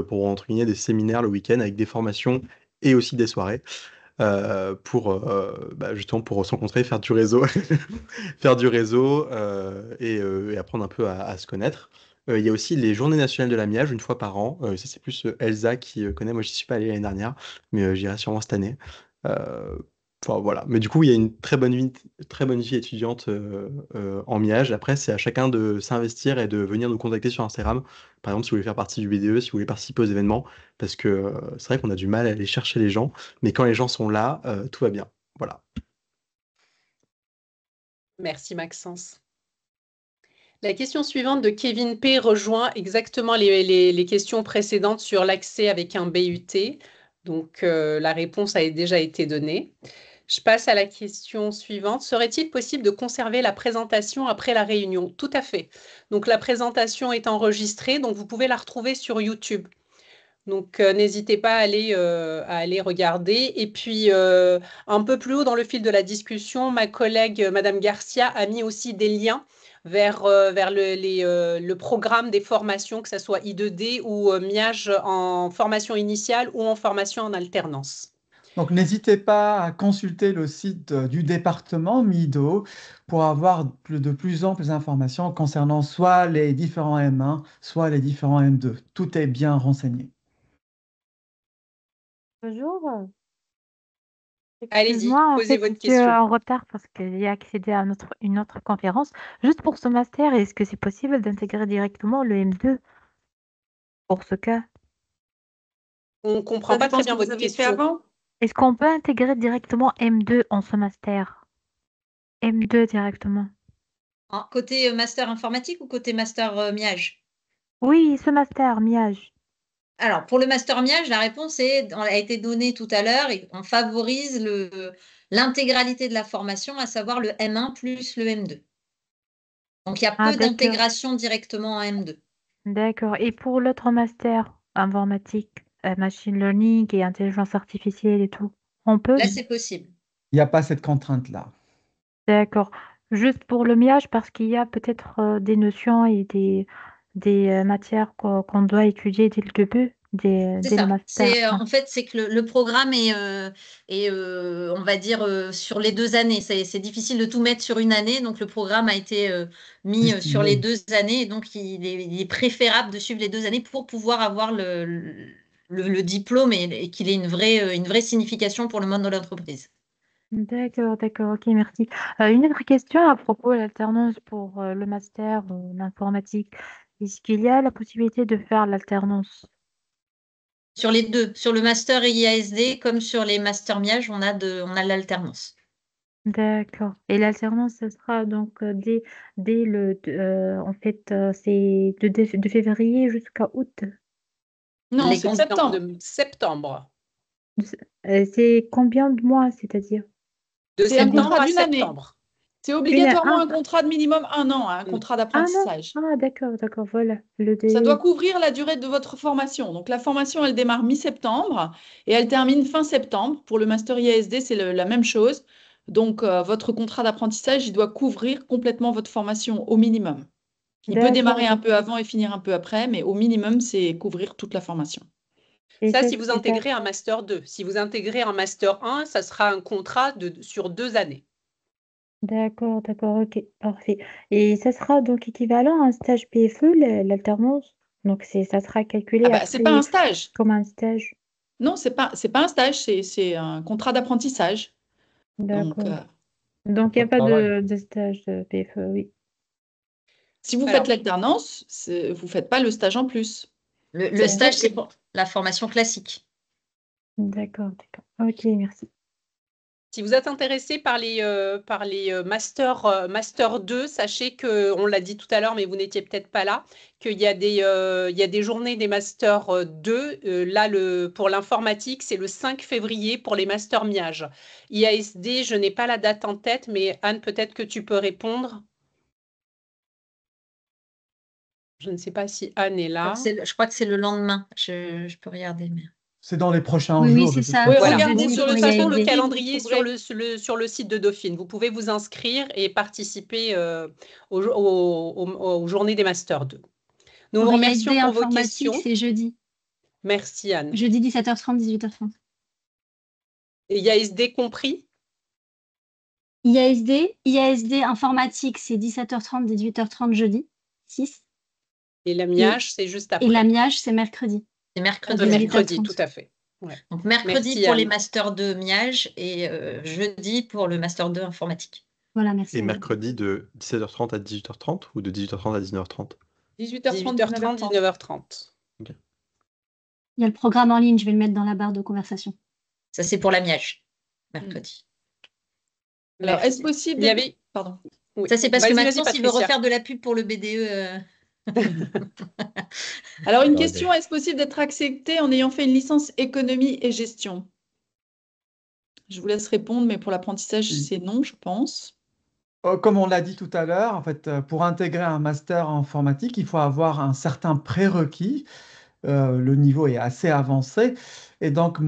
pour entre guillemets des séminaires le week-end avec des formations et aussi des soirées justement pour se rencontrer, faire du réseau, faire du réseau et apprendre un peu à se connaître. Il y a aussi les Journées nationales de la miage une fois par an. Ça c'est plus Elsa qui connaît. Moi, je suis pas allé l'année dernière, mais j'irai sûrement cette année. Euh, Enfin, voilà. Mais du coup, il y a une très bonne vie étudiante en Miage. Après, c'est à chacun de s'investir et de venir nous contacter sur Instagram. Par exemple, si vous voulez faire partie du BDE, si vous voulez participer aux événements, parce que c'est vrai qu'on a du mal à aller chercher les gens, mais quand les gens sont là, tout va bien. Voilà. Merci Maxence. La question suivante de Kevin P. rejoint exactement les questions précédentes sur l'accès avec un BUT. Donc, la réponse a déjà été donnée. Je passe à la question suivante. Serait-il possible de conserver la présentation après la réunion? Tout à fait. Donc, la présentation est enregistrée, donc vous pouvez la retrouver sur YouTube. Donc, n'hésitez pas à aller regarder. Et puis, un peu plus haut dans le fil de la discussion, ma collègue, Madame Garcia, a mis aussi des liens vers le programme des formations, que ce soit I2D ou MIAGE en formation initiale ou en formation en alternance. Donc, n'hésitez pas à consulter le site du département MIDO pour avoir de plus amples informations concernant soit les différents M1, soit les différents M2. Tout est bien renseigné. Bonjour. Allez-y, Excuse-moi, en posez fait, votre je suis question. en retard parce que j'ai accédé à une autre conférence. Juste pour ce master, est-ce que c'est possible d'intégrer directement le M2 pour ce cas? On ne comprend Ça pas dépend très ce bien que vous votre avez fait question. avant. Est-ce qu'on peut intégrer directement M2 en ce master? M2 directement. Côté master informatique ou côté master MIAGE? Oui, ce master, MIAGE. Alors, pour le master MIAGE, la réponse a été donnée tout à l'heure et on favorise l'intégralité de la formation, à savoir le M1 plus le M2. Donc, il y a Ah, peu d'accord. d'intégration directement en M2. D'accord. Et pour l'autre master, informatique, machine learning et intelligence artificielle et tout, on peut? Là, c'est possible. Il n'y a pas cette contrainte-là. D'accord. Juste pour le MIAGE, parce qu'il y a peut-être des notions et des matières qu'on doit étudier dès le début, C'est dès le ça. master. En fait, c'est que le programme est on va dire, sur les 2 années. C'est difficile de tout mettre sur une année, donc le programme a été mis sur les 2 années, et donc il est préférable de suivre les 2 années pour pouvoir avoir le diplôme et qu'il ait une vraie signification pour le monde de l'entreprise. D'accord, d'accord, ok, merci. Une autre question à propos de l'alternance pour le master ou l'informatique. Est-ce qu'il y a la possibilité de faire l'alternance? Sur les deux, sur le master IASD comme sur les masters MIAGE, on a de l'alternance. D'accord. Et l'alternance, ce sera donc dès en fait, c'est de février jusqu'à août. Non, Les c'est cons- septembre. De septembre. C'est combien de mois, c'est-à-dire? De C'est un septembre contrat à d'une année. septembre. C'est obligatoirement Ah, un contrat de minimum 1 an, un contrat ah non. d'apprentissage. Ah, d'accord, d'accord, voilà. Ça doit couvrir la durée de votre formation. Donc la formation, elle démarre mi-septembre et elle termine fin septembre. Pour le master IASD, c'est la même chose. Donc votre contrat d'apprentissage, il doit couvrir complètement votre formation au minimum. Il peut D'accord. démarrer un peu avant et finir un peu après, mais au minimum, c'est couvrir toute la formation. Et Ça, ça, si vous c'est ça. intégrez un master 2. Si vous intégrez un master 1, ça sera un contrat sur 2 années. D'accord, d'accord, ok, parfait. Et ça sera donc équivalent à un stage PFE, l'alternance. Donc ça sera calculé Ah bah, c'est pas après un stage. comme un stage. Non, c'est pas un stage, c'est un contrat d'apprentissage. Donc, D'accord. Donc il n'y a pas de stage PFE, oui. si vous Alors. faites l'alternance, vous faites pas le stage en plus. Le stage, c'est pour la formation classique. D'accord, d'accord. Ok, merci. Si vous êtes intéressé par les master 2, sachez que, on l'a dit tout à l'heure, mais vous n'étiez peut-être pas là, qu'il y a des journées des master 2. Là, pour l'informatique, c'est le 5 février pour les master MIAGE. IASD, je n'ai pas la date en tête, mais Anne, peut-être que tu peux répondre. Je ne sais pas si Anne est là. Je crois que c'est le lendemain. Je peux regarder. Mais... C'est dans les prochains Oui, jours. oui, c'est ça. Oui, Voilà. regardez De sur toute le façon, site le Dauphine, calendrier vous est sur le site de Dauphine. Vous pouvez vous inscrire et participer aux journées des Masters 2. Nous vous Pour remercions IASD pour vos informatique, questions. c'est jeudi. Merci Anne. Jeudi 17h30, 18h30. Et IASD compris? IASD informatique, c'est 17h30, 18h30 jeudi 6. Et la MIAGE, c'est juste après. Et la MIAGE, c'est mercredi. C'est mercredi. Mercredi, tout à fait. Ouais. Donc mercredi merci, pour Anne. les Master 2 MIAGE et jeudi pour le Master 2 informatique. Voilà, merci. Et mercredi de 17h30 à 18h30 ou de 18h30 à 19h30? 18h30, 19h30. Okay. Il y a le programme en ligne, je vais le mettre dans la barre de conversation. Ça, c'est pour la MIAGE, mercredi. Alors, est-ce possible... Il y avait... Pardon. Oui. Ça, c'est parce que Maxence, il veut Patricia. refaire de la pub pour le BDE. Alors, une question, est-ce possible d'être accepté en ayant fait une licence économie et gestion? Je vous laisse répondre, mais pour l'apprentissage, c'est non, je pense. Comme on l'a dit tout à l'heure, en fait, pour intégrer un master en informatique, il faut avoir un certain prérequis. le niveau est assez avancé. Et donc,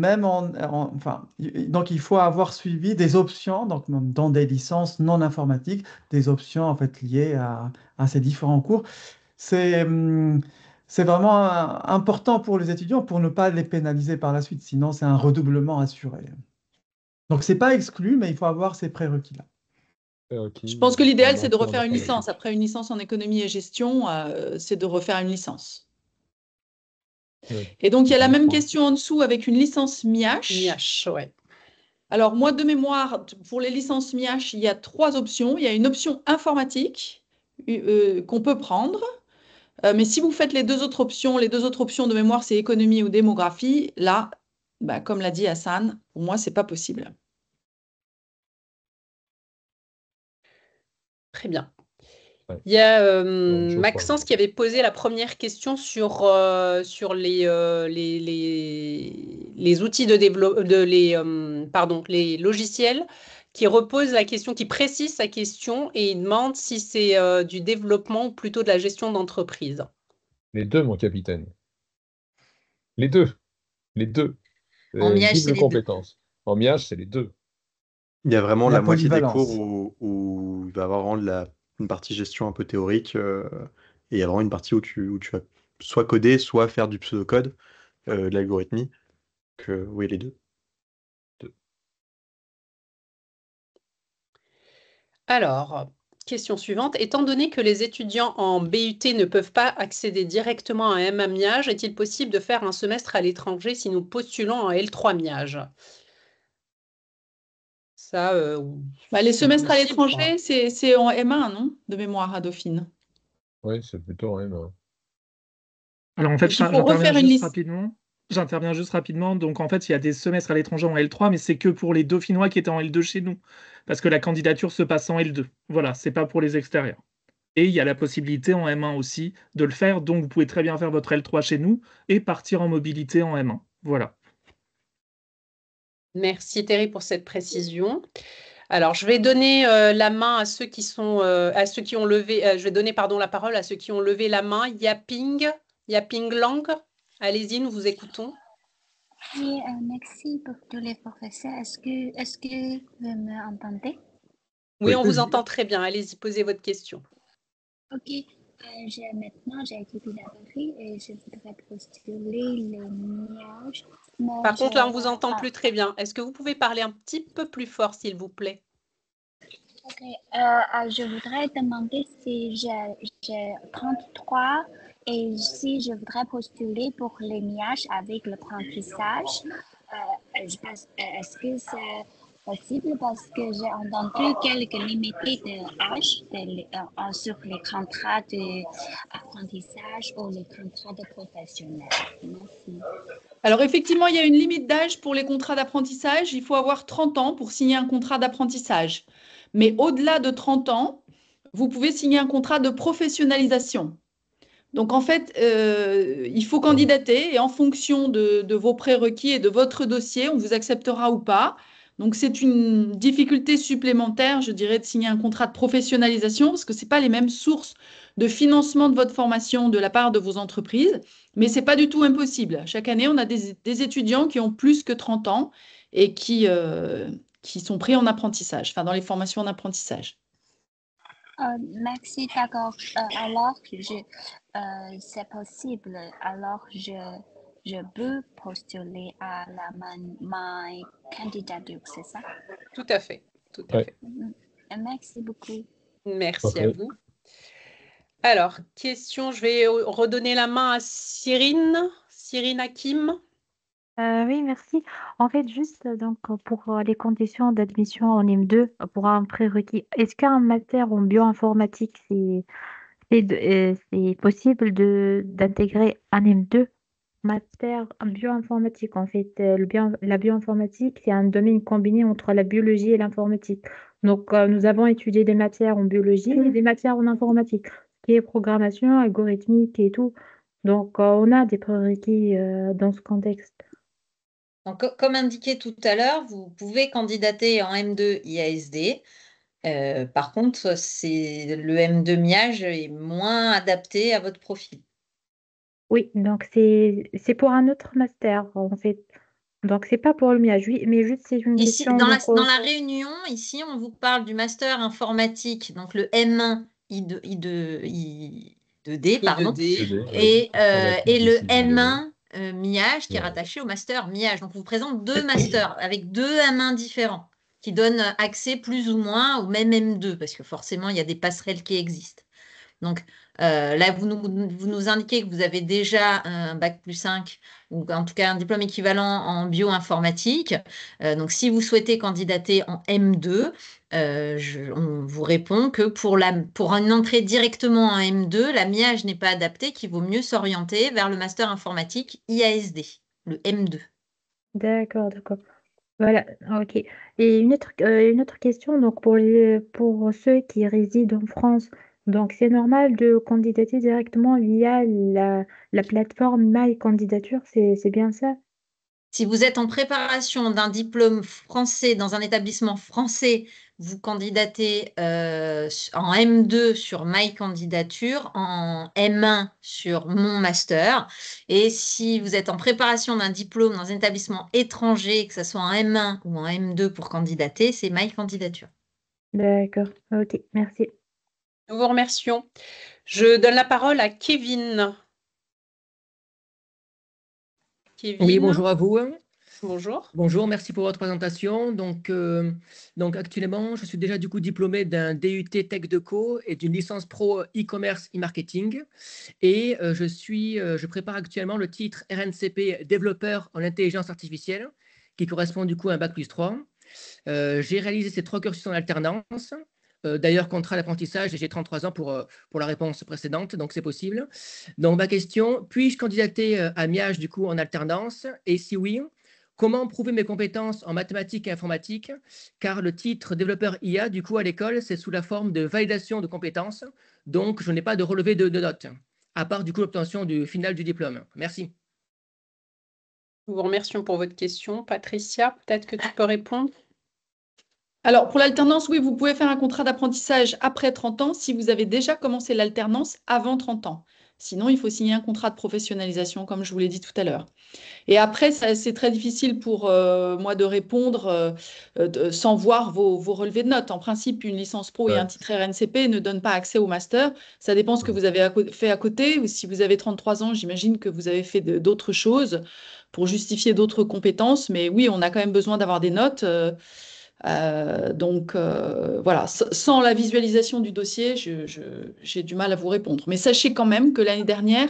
donc il faut avoir suivi des options, donc même dans des licences non informatiques, des options en fait liées à ces différents cours. C'est c'est vraiment important pour les étudiants pour ne pas les pénaliser par la suite, sinon c'est un redoublement assuré. Donc, c'est pas exclu, mais il faut avoir ces prérequis-là. Je pense que en l'idéal, c'est de master en refaire une licence. informatique. Après une licence en économie et gestion, c'est de refaire une licence. Oui. Et donc, il y a la même Comprends. question en dessous avec une licence MIACH. MIACH, ouais. Alors, moi, de mémoire, pour les licences MIACH, il y a 3 options. Il y a une option informatique qu'on peut prendre. Mais si vous faites les deux autres options de mémoire, c'est économie ou démographie. Là, bah, comme l'a dit Hassan, pour moi, c'est pas possible. Très bien. Ouais. Il y a Bonne chose pour Maxence vous. qui avait posé la première question sur les outils de développement, les logiciels, qui repose la question, qui précise sa question et il demande si c'est du développement ou plutôt de la gestion d'entreprise. Les deux, mon capitaine. Les deux. Les deux. En MIAGE, c'est Double les deux. compétence. En MIAGE, c'est les deux. Il y a vraiment La la moitié des polyvalence. cours où il va y avoir vraiment une partie gestion un peu théorique, et il y a vraiment une partie où tu vas soit coder, soit faire du pseudocode, de l'algorithmie. Oui, les deux. Alors, question suivante. Étant donné que les étudiants en BUT ne peuvent pas accéder directement à un MA MIAGE, est-il possible de faire un semestre à l'étranger si nous postulons en L3 MIAGE? Ça, Bah, les c'est semestres à possible, l'étranger, c'est en M1, non? De mémoire à Dauphine. Oui, c'est plutôt rien. Alors en fait, Donc, il faut refaire une liste. J'interviens juste rapidement. Donc en fait, il y a des semestres à l'étranger en L3, mais c'est que pour les Dauphinois qui étaient en L2 chez nous, parce que la candidature se passe en L2. Voilà, c'est pas pour les extérieurs. Et il y a la possibilité en M1 aussi de le faire. Donc vous pouvez très bien faire votre L3 chez nous et partir en mobilité en M1. Voilà. Merci Thierry pour cette précision. Alors, je vais donner la main à ceux qui sont, à ceux qui ont levé, je vais donner pardon la parole à ceux qui ont levé la main. Yaping Lang. Allez-y, nous vous écoutons. Oui, merci pour tous les professeurs. Est-ce que vous m'entendez? Oui, on vous entend très bien. Allez-y, posez votre question. Ok, maintenant j'ai étudié la Paris et je voudrais postuler le MIAGE. Par contre, là, on ne vous entend plus très bien. Est-ce que vous pouvez parler un petit peu plus fort, s'il vous plaît? Ok, je voudrais demander si j'ai 33 et si je voudrais postuler pour les MIAGE avec l'apprentissage. Est-ce que c'est possible parce que j'ai entendu quelques limites d'âge sur les contrats d'apprentissage ou les contrats de professionnels. Merci. Alors effectivement, il y a une limite d'âge pour les contrats d'apprentissage. Il faut avoir 30 ans pour signer un contrat d'apprentissage. Mais au-delà de 30 ans, vous pouvez signer un contrat de professionnalisation. Donc en fait, il faut candidater et en fonction de vos prérequis et de votre dossier, on vous acceptera ou pas. Donc c'est une difficulté supplémentaire, je dirais, de signer un contrat de professionnalisation parce que ce n'est pas les mêmes sources de financement de votre formation de la part de vos entreprises, mais ce n'est pas du tout impossible. Chaque année, on a des étudiants qui ont plus que 30 ans et qui sont pris en apprentissage, enfin dans les formations en apprentissage. Merci, d'accord. Alors, c'est possible. Alors, je peux postuler à ma candidature, c'est ça? Tout à fait. Tout à fait. Merci beaucoup. Merci à vous. Alors, question, je vais redonner la main à Cyrine Hakim. Oui, merci. En fait, juste donc pour les conditions d'admission en M2 pour un prérequis, est-ce qu'un master en bioinformatique, c'est possible d'intégrer un M2 master en bioinformatique? En fait, la bioinformatique, c'est un domaine combiné entre la biologie et l'informatique. Donc, nous avons étudié des matières en biologie et des matières en informatique, qui est programmation, algorithmique et tout. Donc, on a des prérequis dans ce contexte. Donc, comme indiqué tout à l'heure, vous pouvez candidater en M2 IASD. Par contre, le M2 MIAGE est moins adapté à votre profil. Oui, donc c'est pour un autre master, en fait. Donc, c'est pas pour le mien, mais juste c'est une Ici, question. dans la, Donc, dans la réunion, ici, on vous parle du master informatique, donc le M1 I2D, pardon, I2D. CD, et, informatique et le décision donnée. M1 MIAGE qui est Ouais. rattaché au master MIAGE. Donc, on vous présente deux masters avec deux M1 différents qui donnent accès plus ou moins au même M2 parce que forcément, il y a des passerelles qui existent. Donc là, vous nous indiquez que vous avez déjà un bac plus 5 ou en tout cas un diplôme équivalent en bioinformatique. Donc si vous souhaitez candidater en M2, on vous répond que pour une entrée directement en M2, la MIAGE n'est pas adaptée, qu'il vaut mieux s'orienter vers le master informatique IASD, le M2. d'accord, d'accord. Voilà, ok. Et une autre question, donc pour ceux qui résident en France, donc c'est normal de candidater directement via la plateforme My Candidature, c'est bien ça? Si vous êtes en préparation d'un diplôme français dans un établissement français, vous candidatez en M2 sur My Candidature, en M1 sur Mon Master. Et si vous êtes en préparation d'un diplôme dans un établissement étranger, que ce soit en M1 ou en M2 pour candidater, c'est My Candidature. D'accord, ok, merci. Nous vous remercions. Je donne la parole à Kevin. Kevin. Oui, bonjour à vous. Bonjour. Bonjour, merci pour votre présentation. Donc actuellement, je suis déjà du coup diplômé d'un DUT Tech Deco et d'une licence pro e-commerce e-marketing. Et je prépare actuellement le titre RNCP développeur en intelligence artificielle, qui correspond du coup à un bac plus 3. J'ai réalisé ces 3 cursus en alternance. D'ailleurs, contrat d'apprentissage, et j'ai 33 ans pour la réponse précédente, donc c'est possible. Donc ma question, puis-je candidater à MIAGE du coup en alternance? Et si oui, comment prouver mes compétences en mathématiques et informatique? Car le titre développeur IA, du coup, à l'école, c'est sous la forme de validation de compétences. Donc, je n'ai pas de relevé de notes, à part du coup l'obtention du final du diplôme. Merci. Nous vous remercions pour votre question. Patricia, peut-être que tu peux répondre? Alors, pour l'alternance, oui, vous pouvez faire un contrat d'apprentissage après 30 ans si vous avez déjà commencé l'alternance avant 30 ans. Sinon, il faut signer un contrat de professionnalisation, comme je vous l'ai dit tout à l'heure. Et après, c'est très difficile pour moi de répondre sans voir vos relevés de notes. En principe, une licence pro et un titre RNCP ne donnent pas accès au master. Ça dépend ce que vous avez fait à côté. Ou si vous avez 33 ans, j'imagine que vous avez fait d'autres choses pour justifier d'autres compétences. Mais oui, on a quand même besoin d'avoir des notes. Donc voilà, sans la visualisation du dossier, j'ai du mal à vous répondre. Mais sachez quand même que l'année dernière,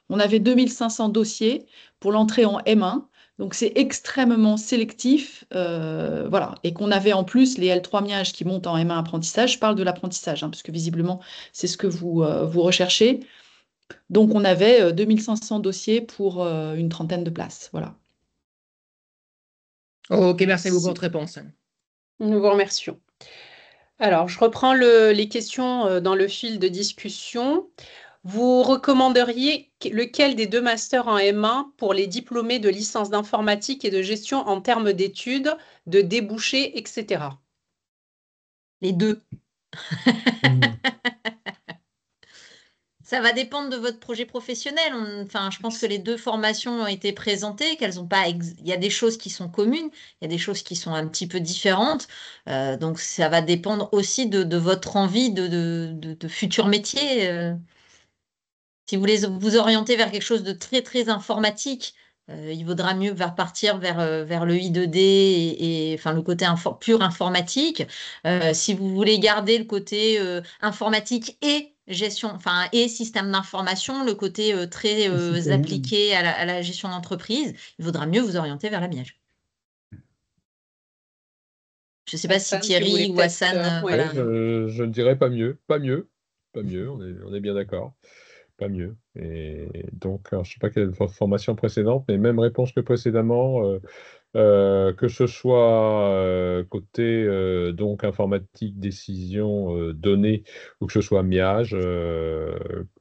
on avait 2500 dossiers pour l'entrée en M1. Donc c'est extrêmement sélectif, voilà, et qu'on avait en plus les L3 MIAGE qui montent en M1 apprentissage. Je parle de l'apprentissage, parce que visiblement c'est ce que vous recherchez. Donc on avait 2500 dossiers pour une trentaine de places, voilà. Ok, merci beaucoup pour votre réponse. Nous vous remercions. Alors, je reprends les questions dans le fil de discussion. Vous recommanderiez lequel des deux masters en M1 pour les diplômés de licence d'informatique et de gestion en termes d'études, de débouchés, etc. Les deux. Ça va dépendre de votre projet professionnel. Enfin, je pense que les deux formations ont été présentées, qu'elles ont pas. Il y a des choses qui sont communes, il y a des choses qui sont un petit peu différentes. Donc, ça va dépendre aussi de votre envie de futur métier. Si vous voulez vous orienter vers quelque chose de très, très informatique, il vaudra mieux partir vers le I2D et enfin, le côté pur informatique. Si vous voulez garder le côté informatique et gestion, enfin, et système d'information, le côté très appliqué à la gestion d'entreprise, il vaudra mieux vous orienter vers la MIAGE. Je ne sais pas si Hassan, tu voulais Thierry ou peut-être, Hassan, ouais. voilà. Je ne dirais pas mieux, pas mieux, pas mieux, on est bien d'accord, pas mieux. Et donc, alors, je ne sais pas quelle est votre formation précédente, mais même réponse que précédemment, que ce soit côté donc informatique, décision, données, ou que ce soit MIAGE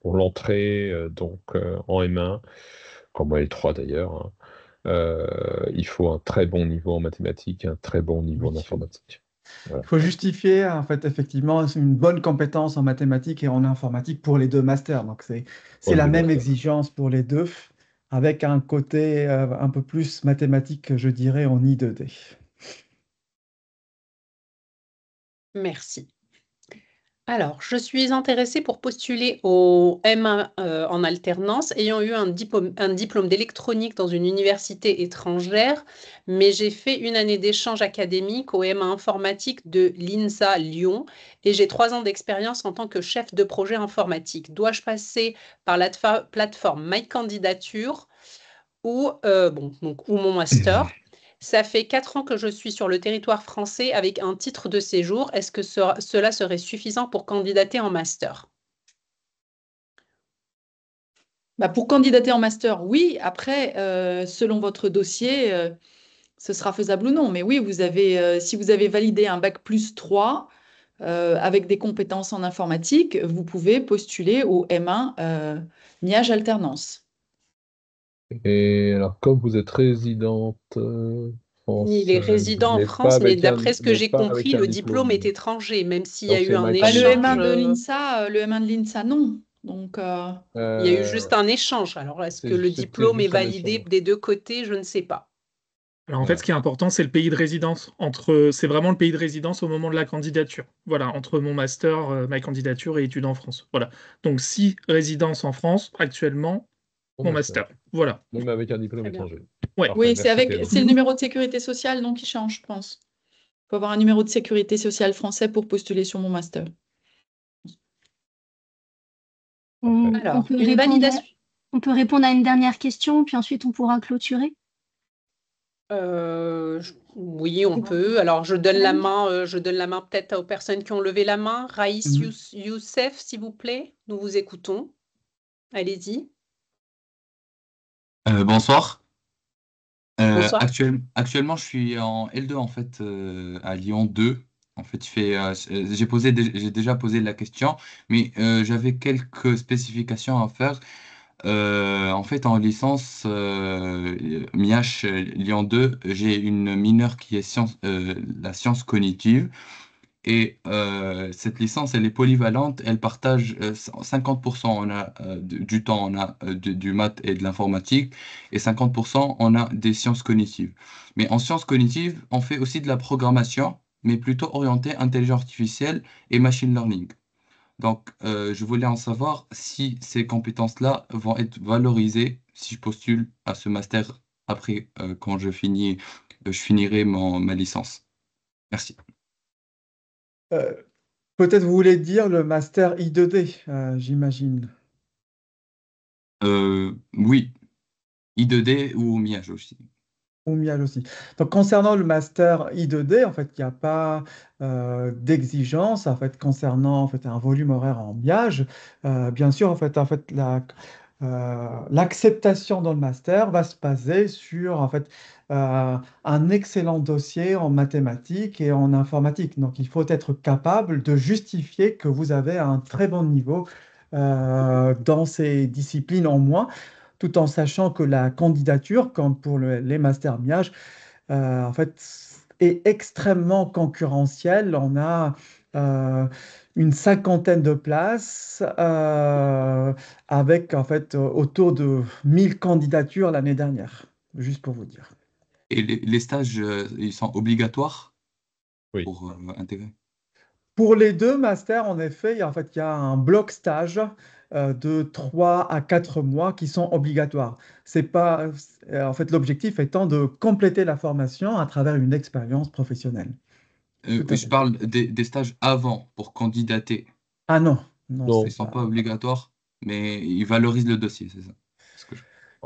pour l'entrée donc en M1, comme en L3 d'ailleurs, hein, il faut un très bon niveau en mathématiques, un très bon niveau en informatique. Voilà. Il faut justifier, en fait, effectivement, une bonne compétence en mathématiques et en informatique pour les deux masters. Donc, c'est Pour les la deux même masters. exigence pour les deux, avec un côté un peu plus mathématique, je dirais, en I2D. Merci. Alors, je suis intéressée pour postuler au M1 en alternance, ayant eu un diplôme d'électronique dans une université étrangère, mais j'ai fait une année d'échange académique au M1 informatique de l'INSA Lyon et j'ai 3 ans d'expérience en tant que chef de projet informatique. Dois-je passer par la plateforme My Candidature ou mon master? Ça fait 4 ans que je suis sur le territoire français avec un titre de séjour. Est-ce que cela serait suffisant pour candidater en master? Bah, pour candidater en master, oui. Après, selon votre dossier, ce sera faisable ou non. Mais oui, si vous avez validé un bac plus 3 avec des compétences en informatique, vous pouvez postuler au M1 Miage Alternance. Et alors, comme vous êtes résidente Il est résident en France, mais d'après ce que j'ai pas avec compris, un le diplôme est diplôme. étranger, même s'il y a Donc, eu c'est un My Bah, le échange. M1 de l'INSA, non. Donc, Il y a eu juste un échange. Alors, est-ce que le C'était diplôme est juste un validé échange. des 2 côtés? Je ne sais pas. Alors en fait, Voilà. ce qui est important, c'est le pays de résidence. C'est vraiment le pays de résidence au moment de la candidature. Voilà, entre mon master, ma candidature et études en France. Voilà. Donc si résidence en France, actuellement, mon master. Voilà. Même avec un diplôme Très bien. étranger. Ouais. Parfait, oui, merci Théo. c'est le numéro de sécurité sociale donc qui change, je pense. Il faut avoir un numéro de sécurité sociale français pour postuler sur mon master. Alors, peut une validation. on peut répondre à une dernière question, puis ensuite on pourra clôturer. Oui, on peut. Alors, je donne la main peut-être aux personnes qui ont levé la main. Raïs Youssef, s'il vous plaît, nous vous écoutons. Allez-y. Bonsoir. Bonsoir. Actuellement, je suis en L2 en fait à Lyon 2. En fait, j'ai déjà posé la question, mais j'avais quelques spécifications à faire. En fait, en licence MIH Lyon 2, j'ai une mineure qui est la science cognitive. Et cette licence, elle est polyvalente, elle partage 50% du temps, on a du maths et de l'informatique, et 50% on a des sciences cognitives. Mais en sciences cognitives, on fait aussi de la programmation, mais plutôt orientée intelligence artificielle et machine learning. Donc, je voulais en savoir si ces compétences-là vont être valorisées si je postule à ce master après, quand je finirai ma licence. Merci. Peut-être vous voulez dire le master I2D, j'imagine. Oui, I2D ou Miage aussi. Ou Mial aussi. Donc, concernant le master I2D, en fait, il n'y a pas d'exigence en fait, concernant en fait, un volume horaire en Miage. Bien sûr, l'acceptation dans le master va se baser sur en fait, un excellent dossier en mathématiques et en informatique. Donc, il faut être capable de justifier que vous avez un très bon niveau dans ces disciplines en moins, tout en sachant que la candidature, comme pour les masters MIAGE, en fait, est extrêmement concurrentielle. On a une cinquantaine de places avec en fait autour de 1000 candidatures l'année dernière, juste pour vous dire. Et les stages, ils sont obligatoires Oui. pour intégrer? Pour les deux masters, en effet, il y a un bloc stage de 3 à 4 mois qui sont obligatoires. C'est pas, en fait, l'objectif étant de compléter la formation à travers une expérience professionnelle. Tout à Je fait. parle des stages avant pour candidater. Ah non, non, Non. Ils ne sont pas obligatoires, mais ils valorisent le dossier, c'est ça.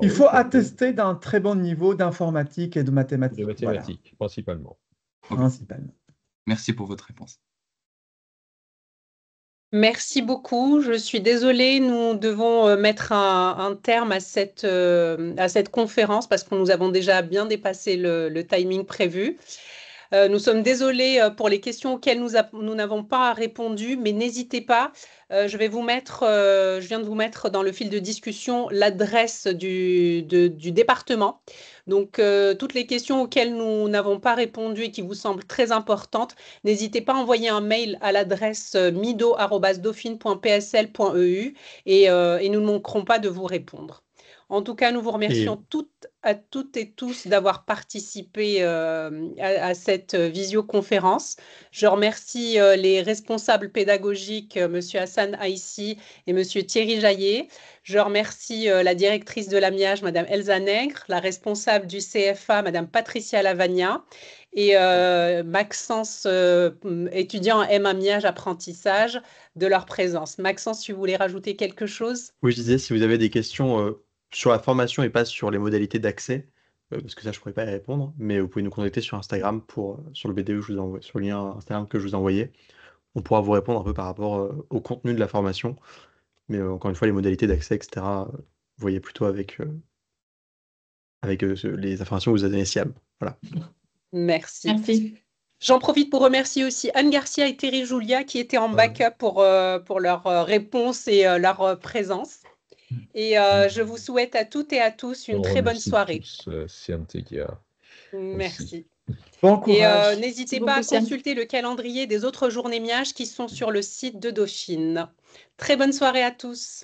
Il Oui, faut ça peut. attester d'un très bon niveau d'informatique et de mathématiques. De mathématiques, principalement. Ok. Principalement. Merci pour votre réponse. Merci beaucoup. Je suis désolée, nous devons mettre un terme à cette conférence parce que nous avons déjà bien dépassé le timing prévu. Nous sommes désolés pour les questions auxquelles nous n'avons pas répondu, mais n'hésitez pas. Je viens de vous mettre dans le fil de discussion l'adresse du département. Donc, toutes les questions auxquelles nous n'avons pas répondu et qui vous semblent très importantes, n'hésitez pas à envoyer un mail à l'adresse mido@dauphine.psl.eu et nous ne manquerons pas de vous répondre. En tout cas, nous vous remercions toutes et tous d'avoir participé à cette visioconférence. Je remercie les responsables pédagogiques, M. Hassan Aïssi et M. Thierry Jaillet. Je remercie la directrice de la MIAGE, Mme Elsa Nègre, la responsable du CFA, Mme Patricia Lavagna, et Maxence, étudiant en M1 MIAGE apprentissage, de leur présence. Maxence, tu voulais rajouter quelque chose? Oui, je disais, si vous avez des questions sur la formation et pas sur les modalités d'accès, parce que ça, je ne pourrais pas y répondre, mais vous pouvez nous contacter sur Instagram, sur le BDE que je vous envoie, sur le lien Instagram que je vous ai envoyé. On pourra vous répondre un peu par rapport au contenu de la formation. Mais encore une fois, les modalités d'accès, etc., vous voyez plutôt avec les informations que vous avez données SIAM. Voilà. Merci. Merci. J'en profite pour remercier aussi Anne Garcia et Thierry Julia qui étaient en backup pour leur réponse et leur présence. Et je vous souhaite à toutes et à tous une très bonne soirée. Merci. Bon courage. Et n'hésitez pas à consulter le calendrier des autres journées MIAGE qui sont sur le site de Dauphine. Très bonne soirée à tous.